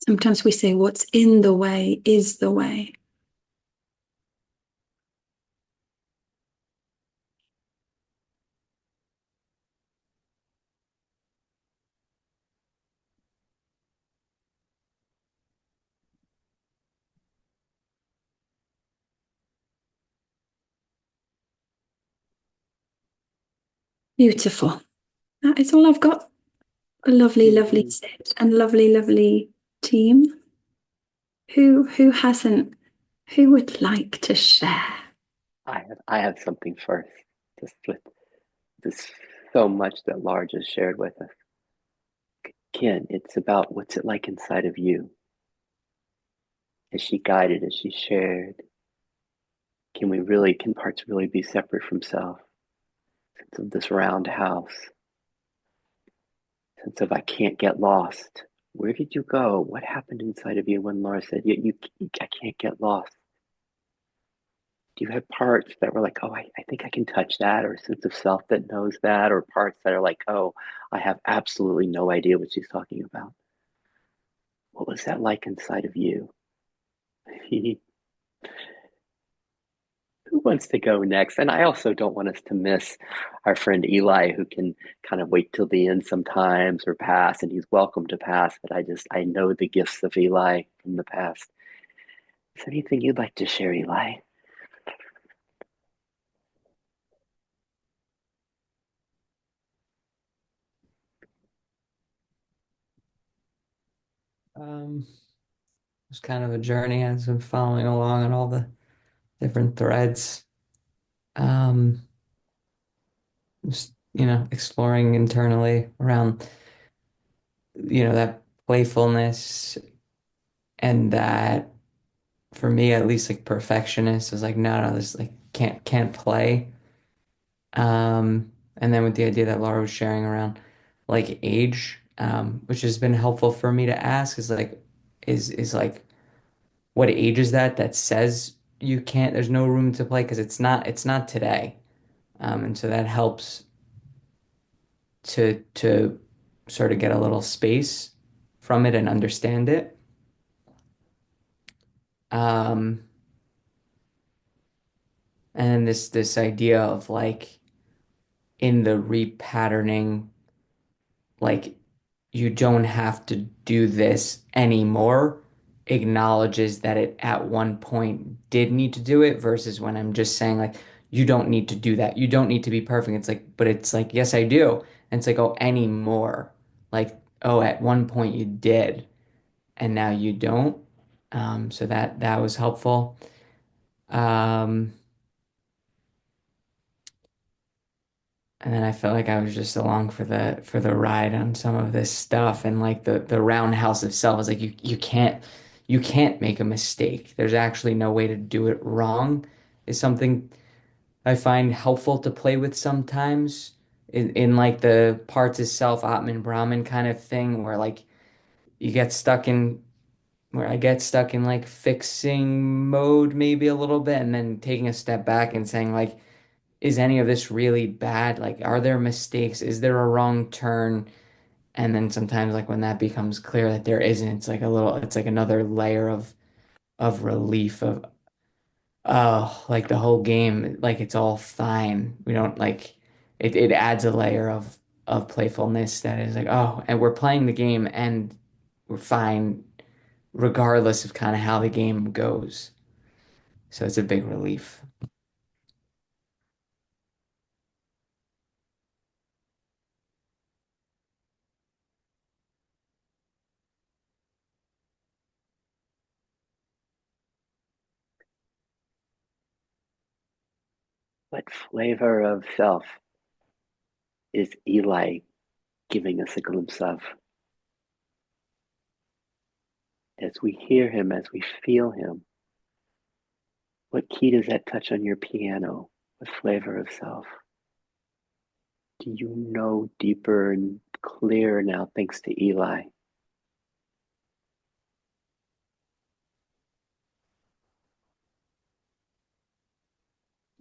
Sometimes we say what's in the way is the way. Beautiful. That is all I've got. A lovely, lovely set and lovely, lovely team. Who hasn't? Who would like to share? I have something first. Just with this so much that Laura just shared with us. Ken, it's about what's it like inside of you. As she guided, as she shared, can parts really be separate from self? Sense of this round house, sense of I can't get lost. Where did you go? What happened inside of you when Laura said, I can't get lost? Do you have parts that were like, oh, I think I can touch that, or a sense of self that knows that, or parts that are like, oh, I have absolutely no idea what she's talking about? What was that like inside of you? Who wants to go next? And I also don't want us to miss our friend Eli, who can kind of wait till the end sometimes or pass, and he's welcome to pass. But I know the gifts of Eli from the past. Is there anything you'd like to share, Eli? It's kind of a journey as I'm following along on all the different threads. Um, just, exploring internally around, that playfulness and that for me at least like perfectionist is like, no, this like can't play. And then with the idea that Laura was sharing around like age, which has been helpful for me to ask is like, is like what age is that says you can't, there's no room to play because it's not today. And so that helps to sort of get a little space from it and understand it. Um, and then this idea of like in the repatterning, like you don't have to do this anymore, acknowledges that it at one point did need to do it versus when I'm just saying like you don't need to do that. You don't need to be perfect. It's like, but it's like, yes, I do. And it's like, oh, anymore. Like, oh, at one point you did and now you don't. So that was helpful. Um, And then I felt like I was just along for the ride on some of this stuff and like the roundhouse itself is like you can't make a mistake. There's actually no way to do it wrong is something I find helpful to play with sometimes in like the parts of self Atman Brahman kind of thing where like you get stuck in where I get stuck in like fixing mode maybe a little bit and then taking a step back and saying like is any of this really bad? Like, are there mistakes? Is there a wrong turn? And then sometimes, like when that becomes clear that there isn't, it's like another layer of relief of oh, like the whole game, like it's all fine. We don't like it adds a layer of playfulness that is like, oh, and we're playing the game and we're fine regardless of kind of how the game goes. So it's a big relief. What flavor of self is Eli giving us a glimpse of? As we hear him, as we feel him, what key does that touch on your piano? What flavor of self? Do you know deeper and clearer now thanks to Eli?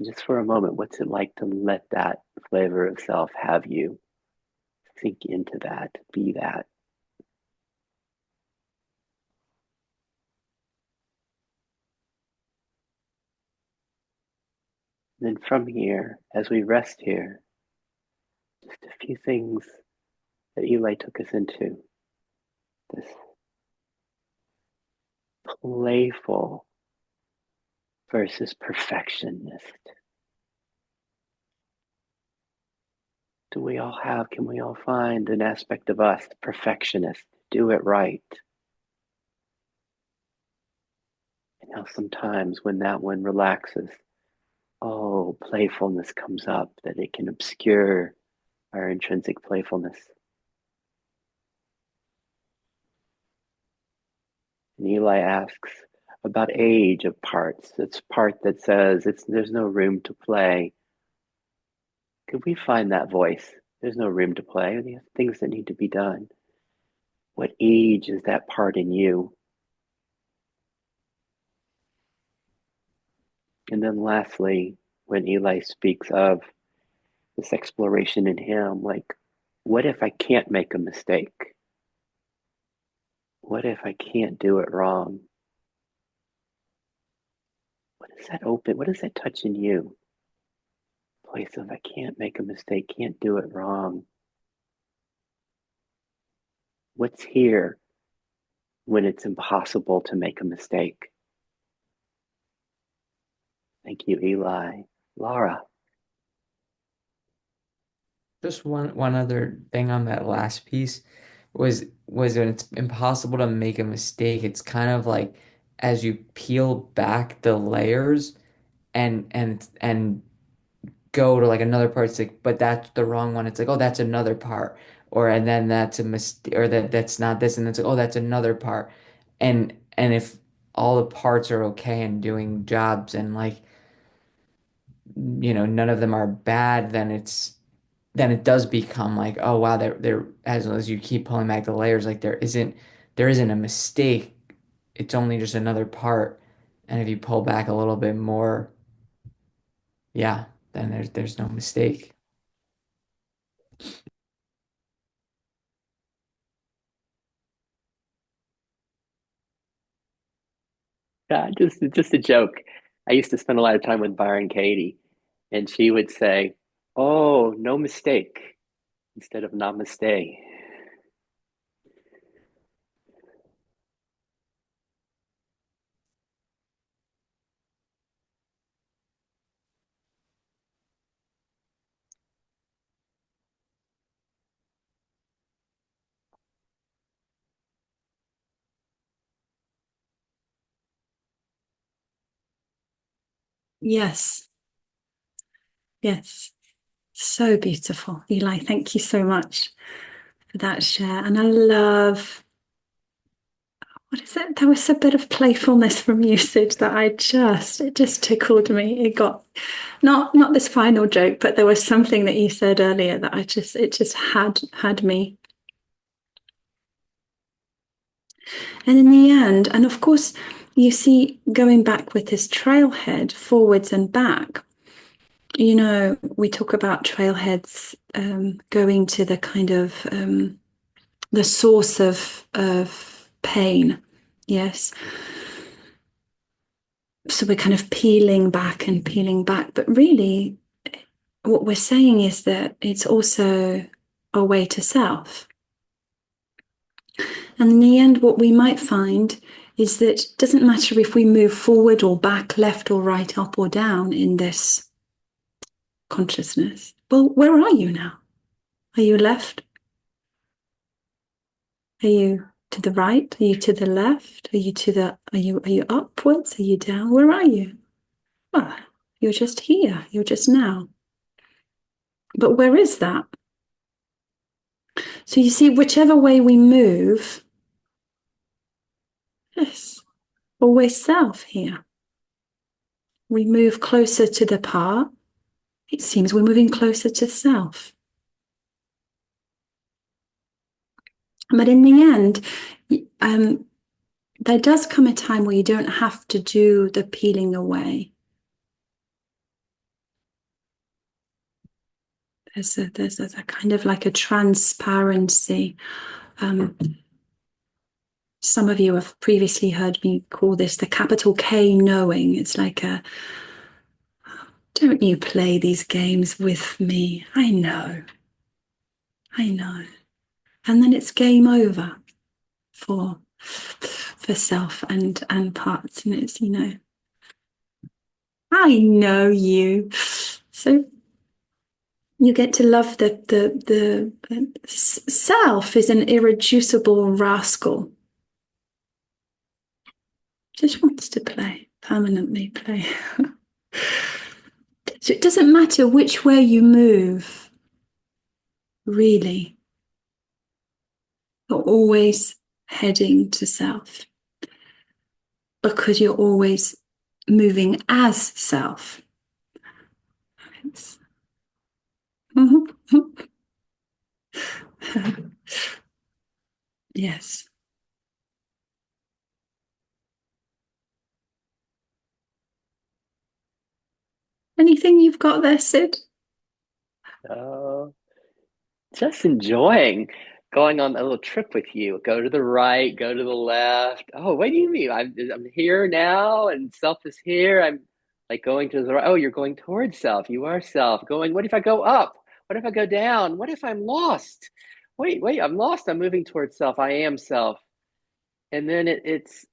Just for a moment, what's it like to let that flavor of self have you? Sink into that, be that. And then from here, as we rest here, just a few things that Eli took us into. This playful versus perfectionist. Do we all have, can we all find an aspect of us, perfectionist, do it right? And how sometimes when that one relaxes, oh, playfulness comes up, that it can obscure our intrinsic playfulness. And Eli asks about age of parts. It's part that says there's no room to play. Could we find that voice? There's no room to play. There's things that need to be done. What age is that part in you? And then lastly, when Eli speaks of this exploration in him, like, what if I can't make a mistake? What if I can't do it wrong? What does that open? What does that touch in you? Place of I can't make a mistake, can't do it wrong. What's here when it's impossible to make a mistake? Thank you, Eli. Laura. Just one other thing on that last piece was when it's impossible to make a mistake, it's kind of like as you peel back the layers and go to like another part, it's like, but that's the wrong one. It's like, oh, that's another part. Or and then that's a mistake, or that's not this, and it's like, oh, that's another part. And if all the parts are okay and doing jobs and like, none of them are bad, then it does become like, oh wow, there as you keep pulling back the layers, like there isn't a mistake. It's only just another part. And if you pull back a little bit more, yeah, then there's no mistake. Yeah, just a joke. I used to spend a lot of time with Byron Katie, and she would say, "Oh, no mistake," instead of namaste. Yes, yes. So beautiful. Eli, thank you so much for that share. And I love, what is it? There was a bit of playfulness from you, Sid, that it just tickled me. It got not this final joke, but there was something that you said earlier that it just had me. And in the end, and of course, you see, going back with this trailhead, forwards and back, we talk about trailheads going to the kind of the source of pain. Yes. So we're kind of peeling back and peeling back, but really what we're saying is that it's also a way to self. And in the end, what we might find is that it doesn't matter if we move forward or back, left or right, up or down in this consciousness. Well, where are you now? Are you left? Are you to the right? Are you to the left? Are you upwards? Are you down? Where are you? Well, You're just here. You're just now. But where is that? So you see, whichever way we move, yes, always self here. We move closer to the part. It seems we're moving closer to self. But in the end, there does come a time where you don't have to do the peeling away. There's a kind of like a transparency. Some of you have previously heard me call this the capital K knowing. It's like a, don't you play these games with me. I know. And then it's game over for self and parts. And it's, I know you. So you get to love the self is an irreducible rascal. Just wants to play, permanently play. So it doesn't matter which way you move, really. You're always heading to self because you're always moving as self. Yes. Anything you've got there, Sid? Just enjoying going on a little trip with you. Go to the right, go to the left. Oh, what do you mean? I'm here now, and self is here. I'm like going to the right. Oh, you're going towards self. You are self. Going. What if I go up? What if I go down? What if I'm lost? Wait, I'm lost. I'm moving towards self. I am self. And then it's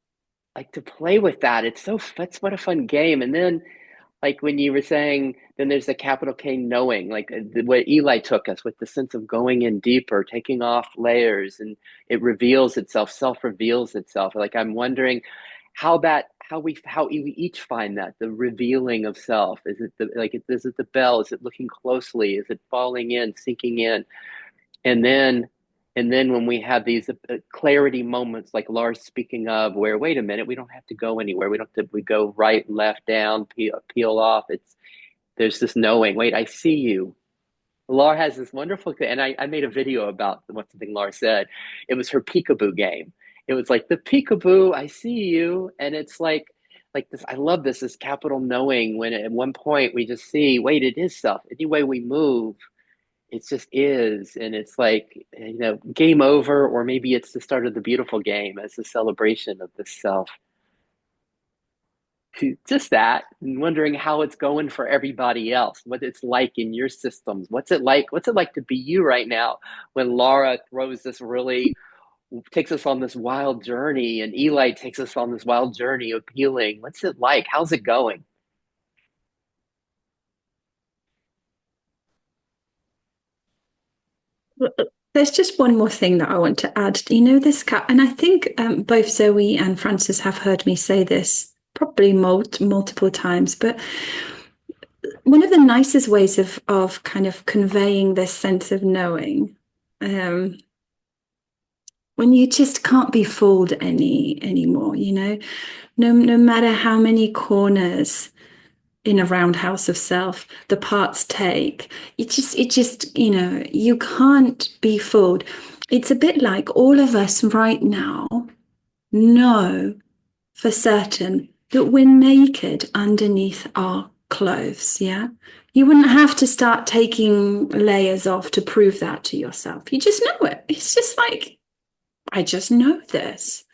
like to play with that. That's what a fun game. And then like when you were saying, then there's the capital K knowing, like the way Eli took us with the sense of going in deeper, taking off layers, and it reveals itself, self reveals itself. Like I'm wondering how we each find that the revealing of self. Is it is it the bell? Is it looking closely? Is it falling in, sinking in? And then when we have these clarity moments like Laura's speaking of, where wait a minute, we don't have to go anywhere, we don't have to, we go right, left, down, peel off. There's this knowing, wait, I see you. Laura has this wonderful thing, and I made a video about what something Laura said. It was her peekaboo game. It was like the peekaboo, I see you. And it's like this, I love this capital knowing, when at one point we just see, wait, it is self. Any way we move, it just is. And it's like, game over, or maybe it's the start of the beautiful game as a celebration of the self. Just that, and wondering how it's going for everybody else, what it's like in your systems. What's it like to be you right now when Laura takes us on this wild journey, and Eli takes us on this wild journey of healing? What's it like? How's it going? There's just one more thing that I want to add. This cat, and I think both Zoe and Francis have heard me say this probably multiple times, but one of the nicest ways of kind of conveying this sense of knowing, when you just can't be fooled anymore, no matter how many corners in a roundhouse of self the parts take, it just you can't be fooled. It's a bit like all of us right now know for certain that we're naked underneath our clothes. Yeah, you wouldn't have to start taking layers off to prove that to yourself. You just know it. It's just like, I just know this.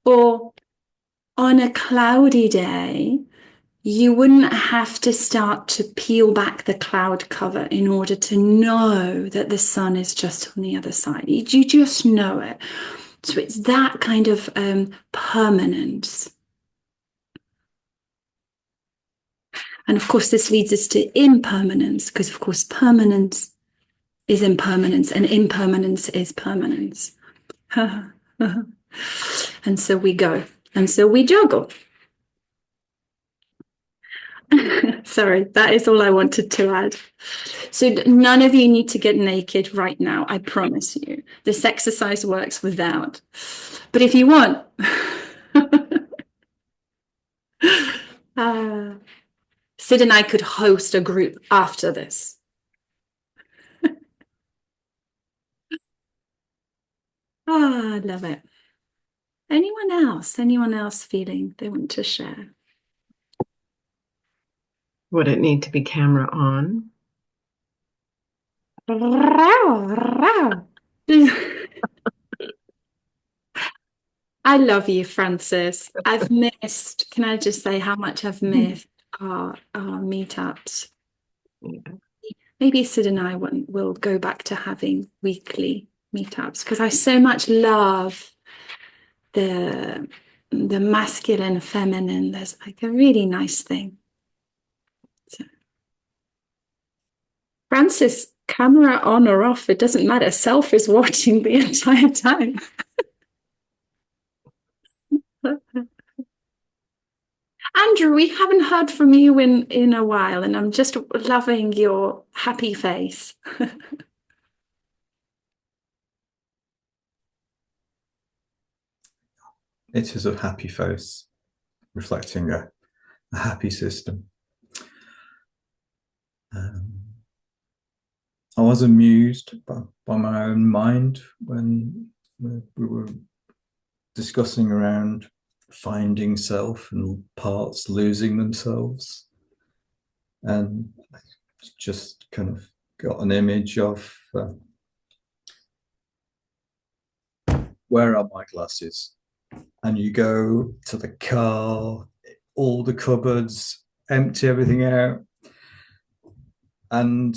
Or on a cloudy day, you wouldn't have to start to peel back the cloud cover in order to know that the sun is just on the other side. You just know it. So it's that kind of permanence. And of course, this leads us to impermanence, because of course, permanence is impermanence and impermanence is permanence. And so we go, and so we juggle. Sorry, that is all I wanted to add. So none of you need to get naked right now, I promise you. This exercise works without. But if you want, Sid and I could host a group after this. I love it. Anyone else? Anyone else feeling they want to share? Would it need to be camera on? I love you, Francis. I've missed, can I just say how much I've missed our meetups? Yeah. Maybe Sid and I will go back to having weekly meetups because I so much love the masculine, feminine. There's like a really nice thing. So, Francis, camera on or off, it doesn't matter. Self is watching the entire time. Andrew, we haven't heard from you in a while, and I'm just loving your happy face. It is a happy face, reflecting a happy system. I was amused by my own mind when we were discussing around finding self and parts losing themselves. And I just kind of got an image of where are my glasses? And you go to the car, all the cupboards, empty everything out. And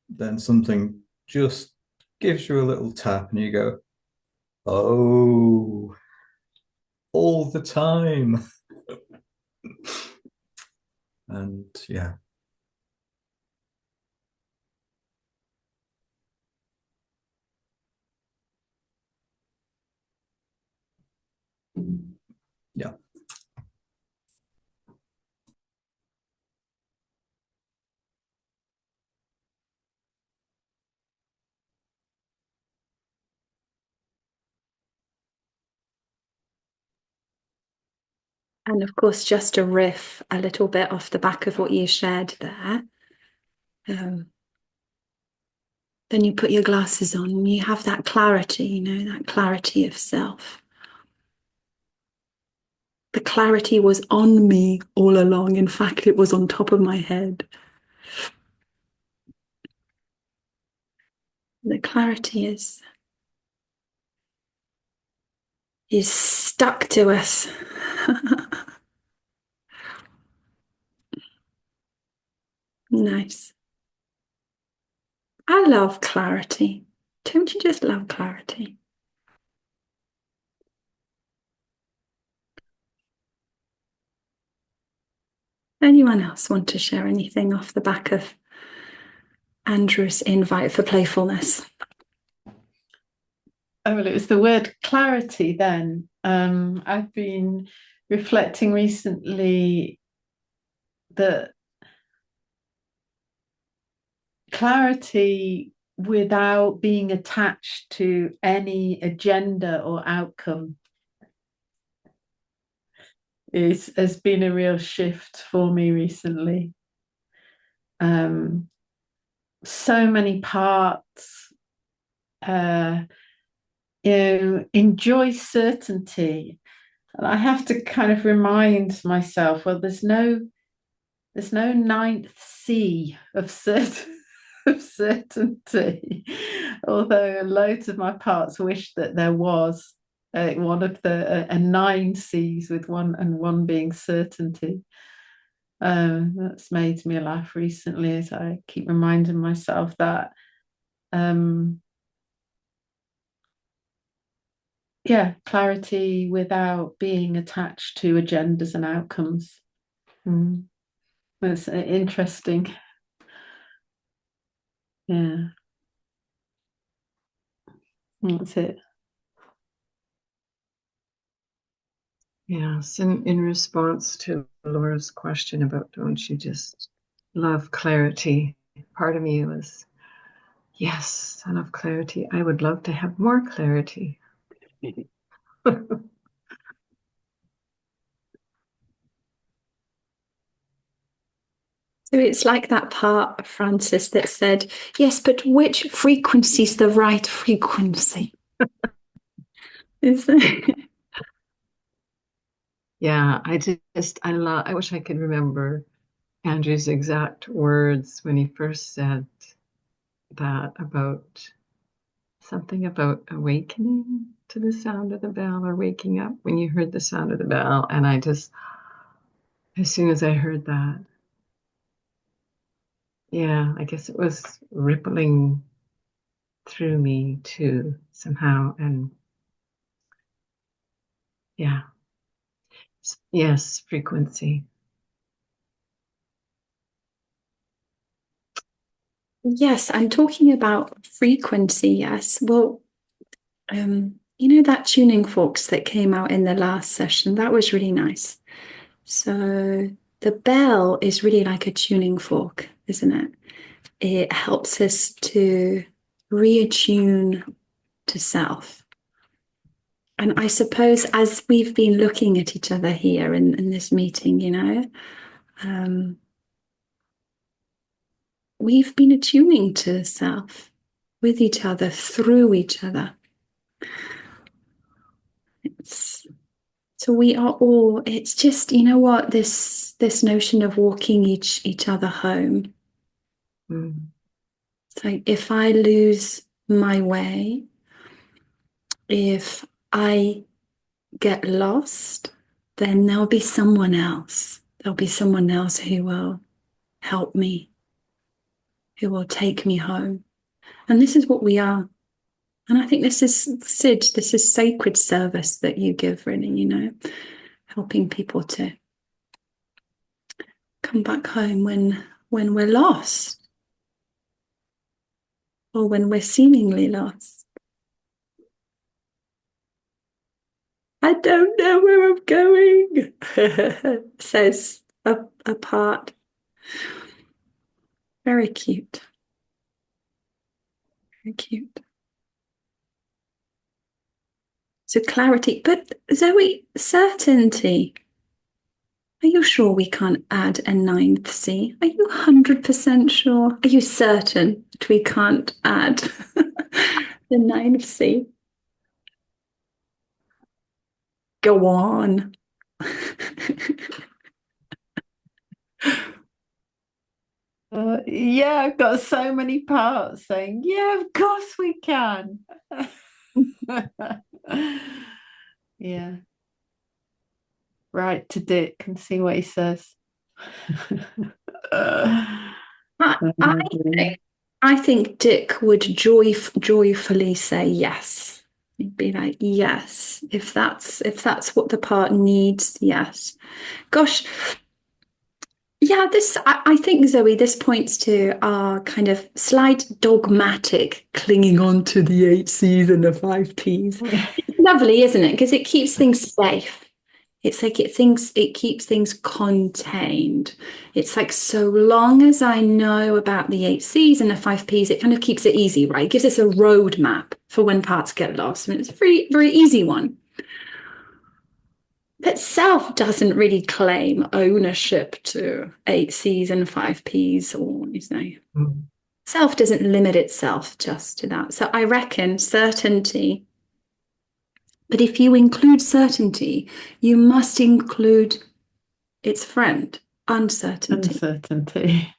then something just gives you a little tap and you go, oh, all the time. And yeah. Yeah. And of course, just to riff a little bit off the back of what you shared there, then you put your glasses on and you have that clarity, you know, that clarity of self. The clarity was on me all along. In fact, it was on top of my head. The clarity is stuck to us. Nice. I love clarity. Don't you just love clarity? Anyone else want to share anything off the back of Andrew's invite for playfulness? Oh, well, it was the word clarity then. I've been reflecting recently that clarity without being attached to any agenda or outcome has been a real shift for me recently. So many parts, enjoy certainty. And I have to kind of remind myself, well, there's no ninth C of certainty, although loads of my parts wish that there was one of the nine C's with one being certainty. That's made me laugh recently as I keep reminding myself that clarity without being attached to agendas and outcomes. It's interesting. Yeah. That's it. Yes, in response to Laura's question about don't you just love clarity, part of me was, yes, I love clarity. I would love to have more clarity. So it's like that part, Francis, that said, yes, but which frequency is the right frequency? Is it? Yeah, I wish I could remember Andrew's exact words when he first said that about something about awakening to the sound of the bell or waking up when you heard the sound of the bell. And I just, as soon as I heard that, yeah, I guess it was rippling through me too somehow. And yeah, yes, frequency. Yes, I'm talking about frequency. Yes. Well, you know that tuning forks that came out in the last session? That was really nice. So the bell is really like a tuning fork, isn't it? It helps us to reattune to self. And I suppose as we've been looking at each other here in this meeting, you know, we've been attuning to self with each other, through each other. So we are all, it's just, you know what, this notion of walking each other home. It's like if I lose my way, if I get lost, then there'll be someone else. There'll be someone else who will help me, who will take me home. And this is what we are. And I think this is, Sid, this is sacred service that you give, really, you know, helping people to come back home when we're lost or when we're seemingly lost. I don't know where I'm going, says a part. Very cute. Very cute. So clarity, but Zoe, certainty. Are you sure we can't add a ninth C? Are you 100% sure? Are you certain that we can't add the ninth C? Go on. Yeah, I've got so many parts saying, yeah, of course we can. Yeah. Right to Dick and see what he says. I think Dick would joyfully say yes. He'd be like, yes, if that's what the part needs, yes. Gosh, yeah, I think, Zoe, this points to our kind of slight dogmatic clinging on to the 8Cs and the 5Ps. It's lovely, isn't it? Because it keeps things safe. It's like it keeps things contained. It's like so long as I know about the 8Cs and the 5Ps, it kind of keeps it easy, right? It gives us a roadmap for when parts get lost. I mean, it's a very, very easy one. But self doesn't really claim ownership to 8Cs and 5Ps, or self doesn't limit itself just to that. So I reckon certainty. But if you include certainty, you must include its friend, uncertainty. Uncertainty.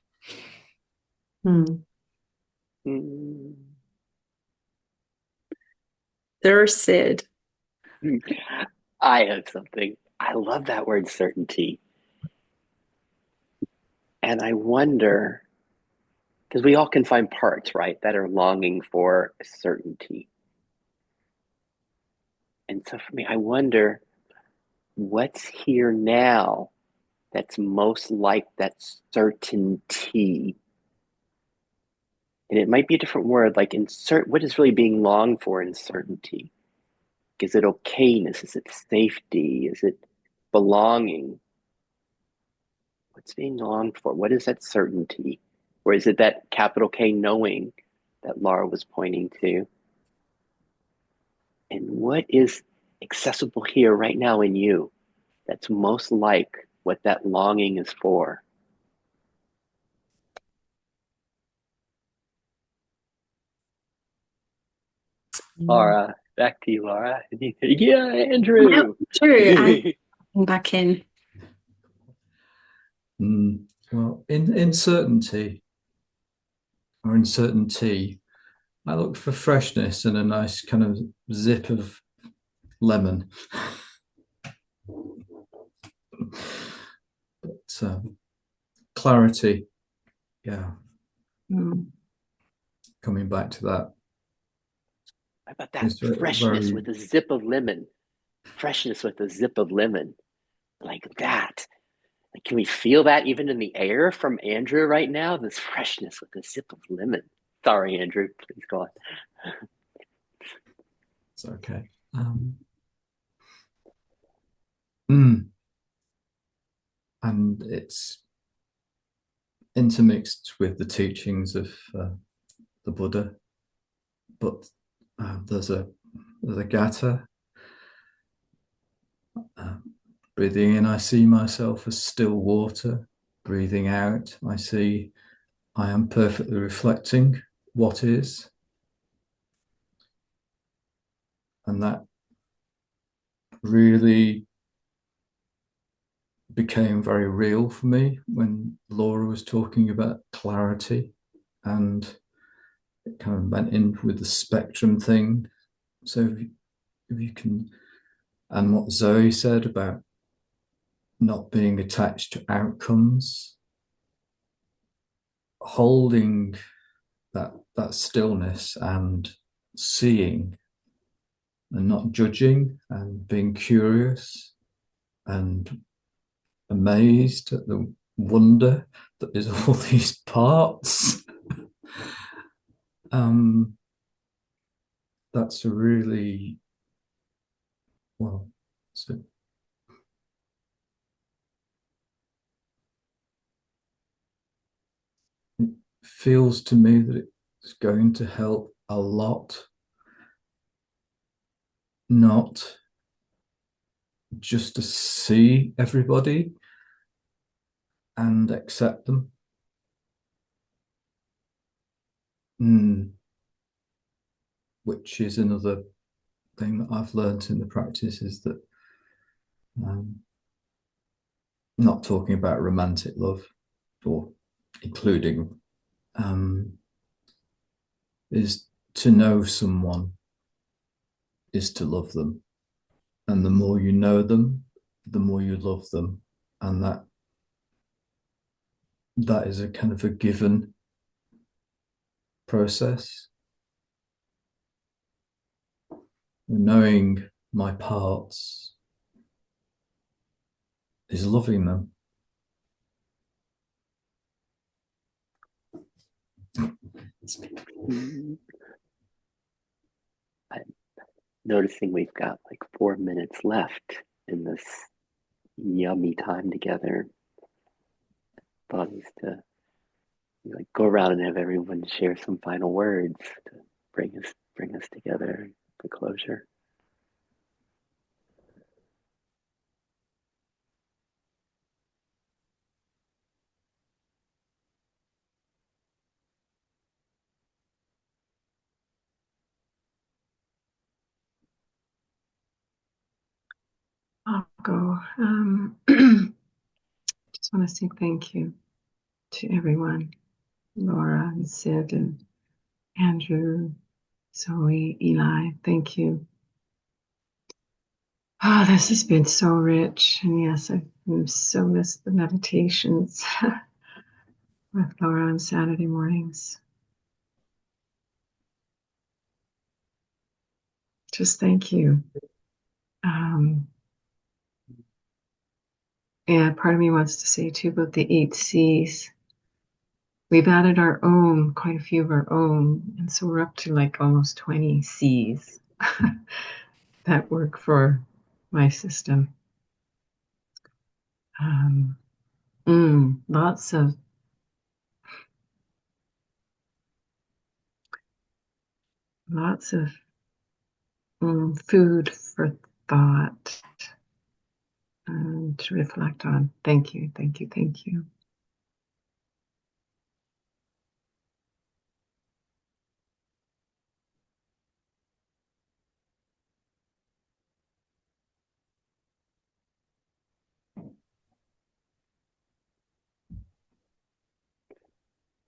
There's Sid. I have something. I love that word certainty. And I wonder, because we all can find parts, right, that are longing for certainty. And so for me, I wonder what's here now that's most like that certainty. And it might be a different word, like what is really being longed for in certainty? Is it okayness? Is it safety? Is it belonging. What's being longed for? What is that certainty? Or is it that capital K knowing that Laura was pointing to? And what is accessible here right now in you that's most like what that longing is for? Laura, back to you, Laura. Yeah, Andrew. True. I'm back in. Well, in certainty or uncertainty, I look for freshness and a nice kind of zip of lemon. But clarity, yeah. Coming back to that. How about that freshness with a zip of lemon? Freshness with a zip of lemon. Like that. Like, can we feel that even in the air from Andrew right now? This freshness with a zip of lemon. Sorry, Andrew. Please go on. It's okay. And it's intermixed with the teachings of the Buddha, but there's a gatha. Breathing in, I see myself as still water. Breathing out, I see I am perfectly reflecting what is. And that really became very real for me when Laura was talking about clarity, and it kind of went in with the spectrum thing. So if you can, and what Zoe said about not being attached to outcomes, holding that stillness and seeing and not judging and being curious and amazed at the wonder that is all these parts. That's a really, well, so it feels to me that it's going to help a lot, not just to see everybody and accept them. Which is another thing that I've learned in the practice, is that not talking about romantic love or including, is to know someone is to love them. And the more you know them, the more you love them. And that is a kind of a given process. Knowing my parts is loving them. I'm noticing we've got like 4 minutes left in this yummy time together. Thought is to go around and have everyone share some final words to bring us together for closure. I'll go. Just want to say thank you to everyone, Laura and Sid and Andrew, Zoe, Eli. Thank you. Oh, this has been so rich. And yes, I've so missed the meditations with Laura on Saturday mornings. Just thank you. And part of me wants to say too about the 8 C's. We've added our own, quite a few of our own. And so we're up to like almost 20 C's that work for my system. Lots of food for thought and to reflect on. Thank you, thank you, thank you.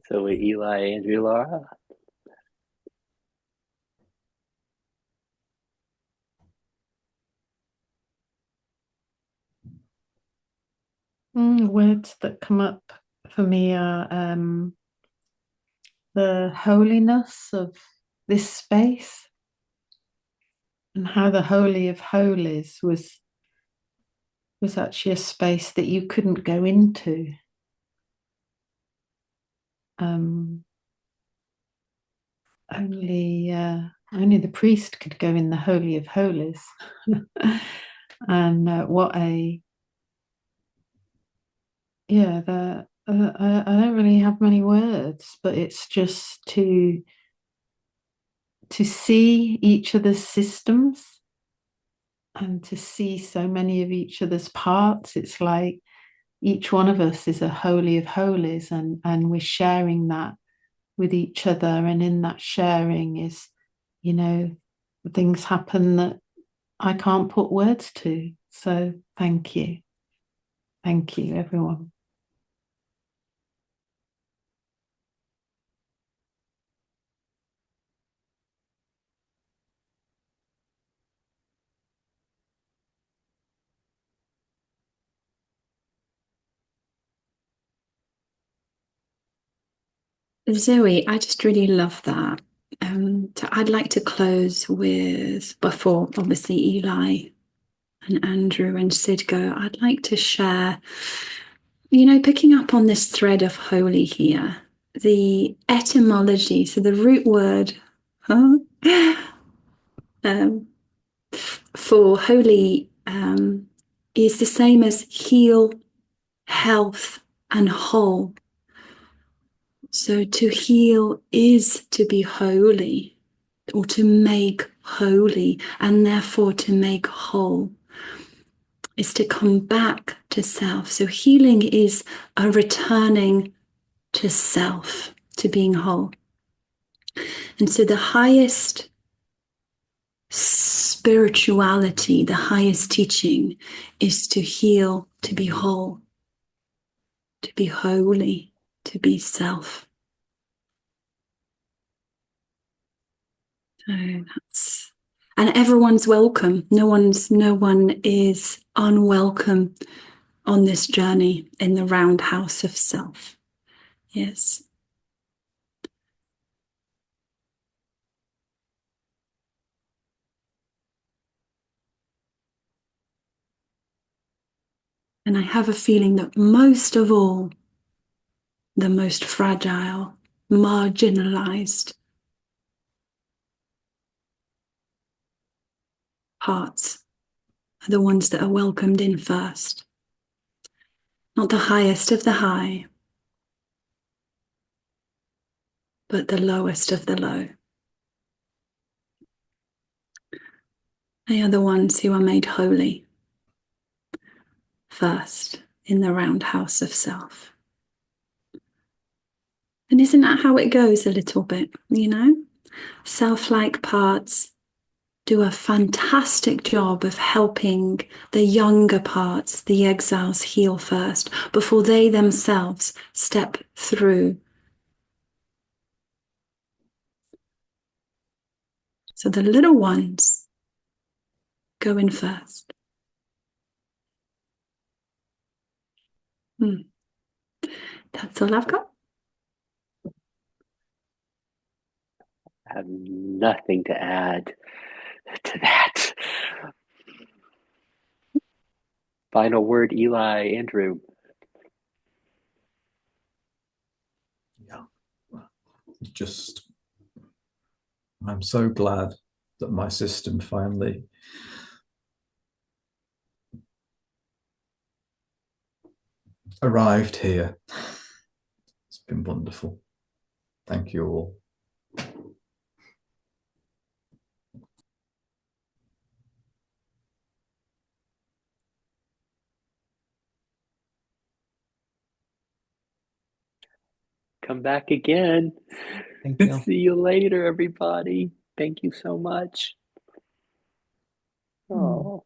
So Eli, Andrew, Laura. Words that come up for me are the holiness of this space, and how the Holy of Holies was actually a space that you couldn't go into. Only the priest could go in the Holy of Holies. And I don't really have many words, but it's just to see each other's systems and to see so many of each other's parts. It's like each one of us is a Holy of Holies, and we're sharing that with each other. And in that sharing is, things happen that I can't put words to. So thank you. Thank you, everyone. Zoe, I just really love that. So I'd like to close with, before obviously Eli and Andrew and Sid go, I'd like to share, picking up on this thread of holy here, the etymology, so the root word for holy is the same as heal, health, and whole. So to heal is to be holy, or to make holy, and therefore to make whole is to come back to self. So healing is a returning to self, to being whole. And so the highest spirituality, the highest teaching is to heal, to be whole, to be holy, to be self. So that's, and everyone's welcome. No one is unwelcome on this journey in the roundhouse of self. Yes. And I have a feeling that most of all, the most fragile, marginalized parts are the ones that are welcomed in first. Not the highest of the high, but the lowest of the low. They are the ones who are made holy first in the roundhouse of self. And isn't that how it goes a little bit, Self-like parts do a fantastic job of helping the younger parts, the exiles, heal first before they themselves step through. So the little ones go in first. That's all I've got. I have nothing to add to that. Final word, Eli, Andrew. Yeah. I'm so glad that my system finally arrived here. It's been wonderful. Thank you all. Come back again. Thank you. See you later, everybody. Thank you so much. Oh.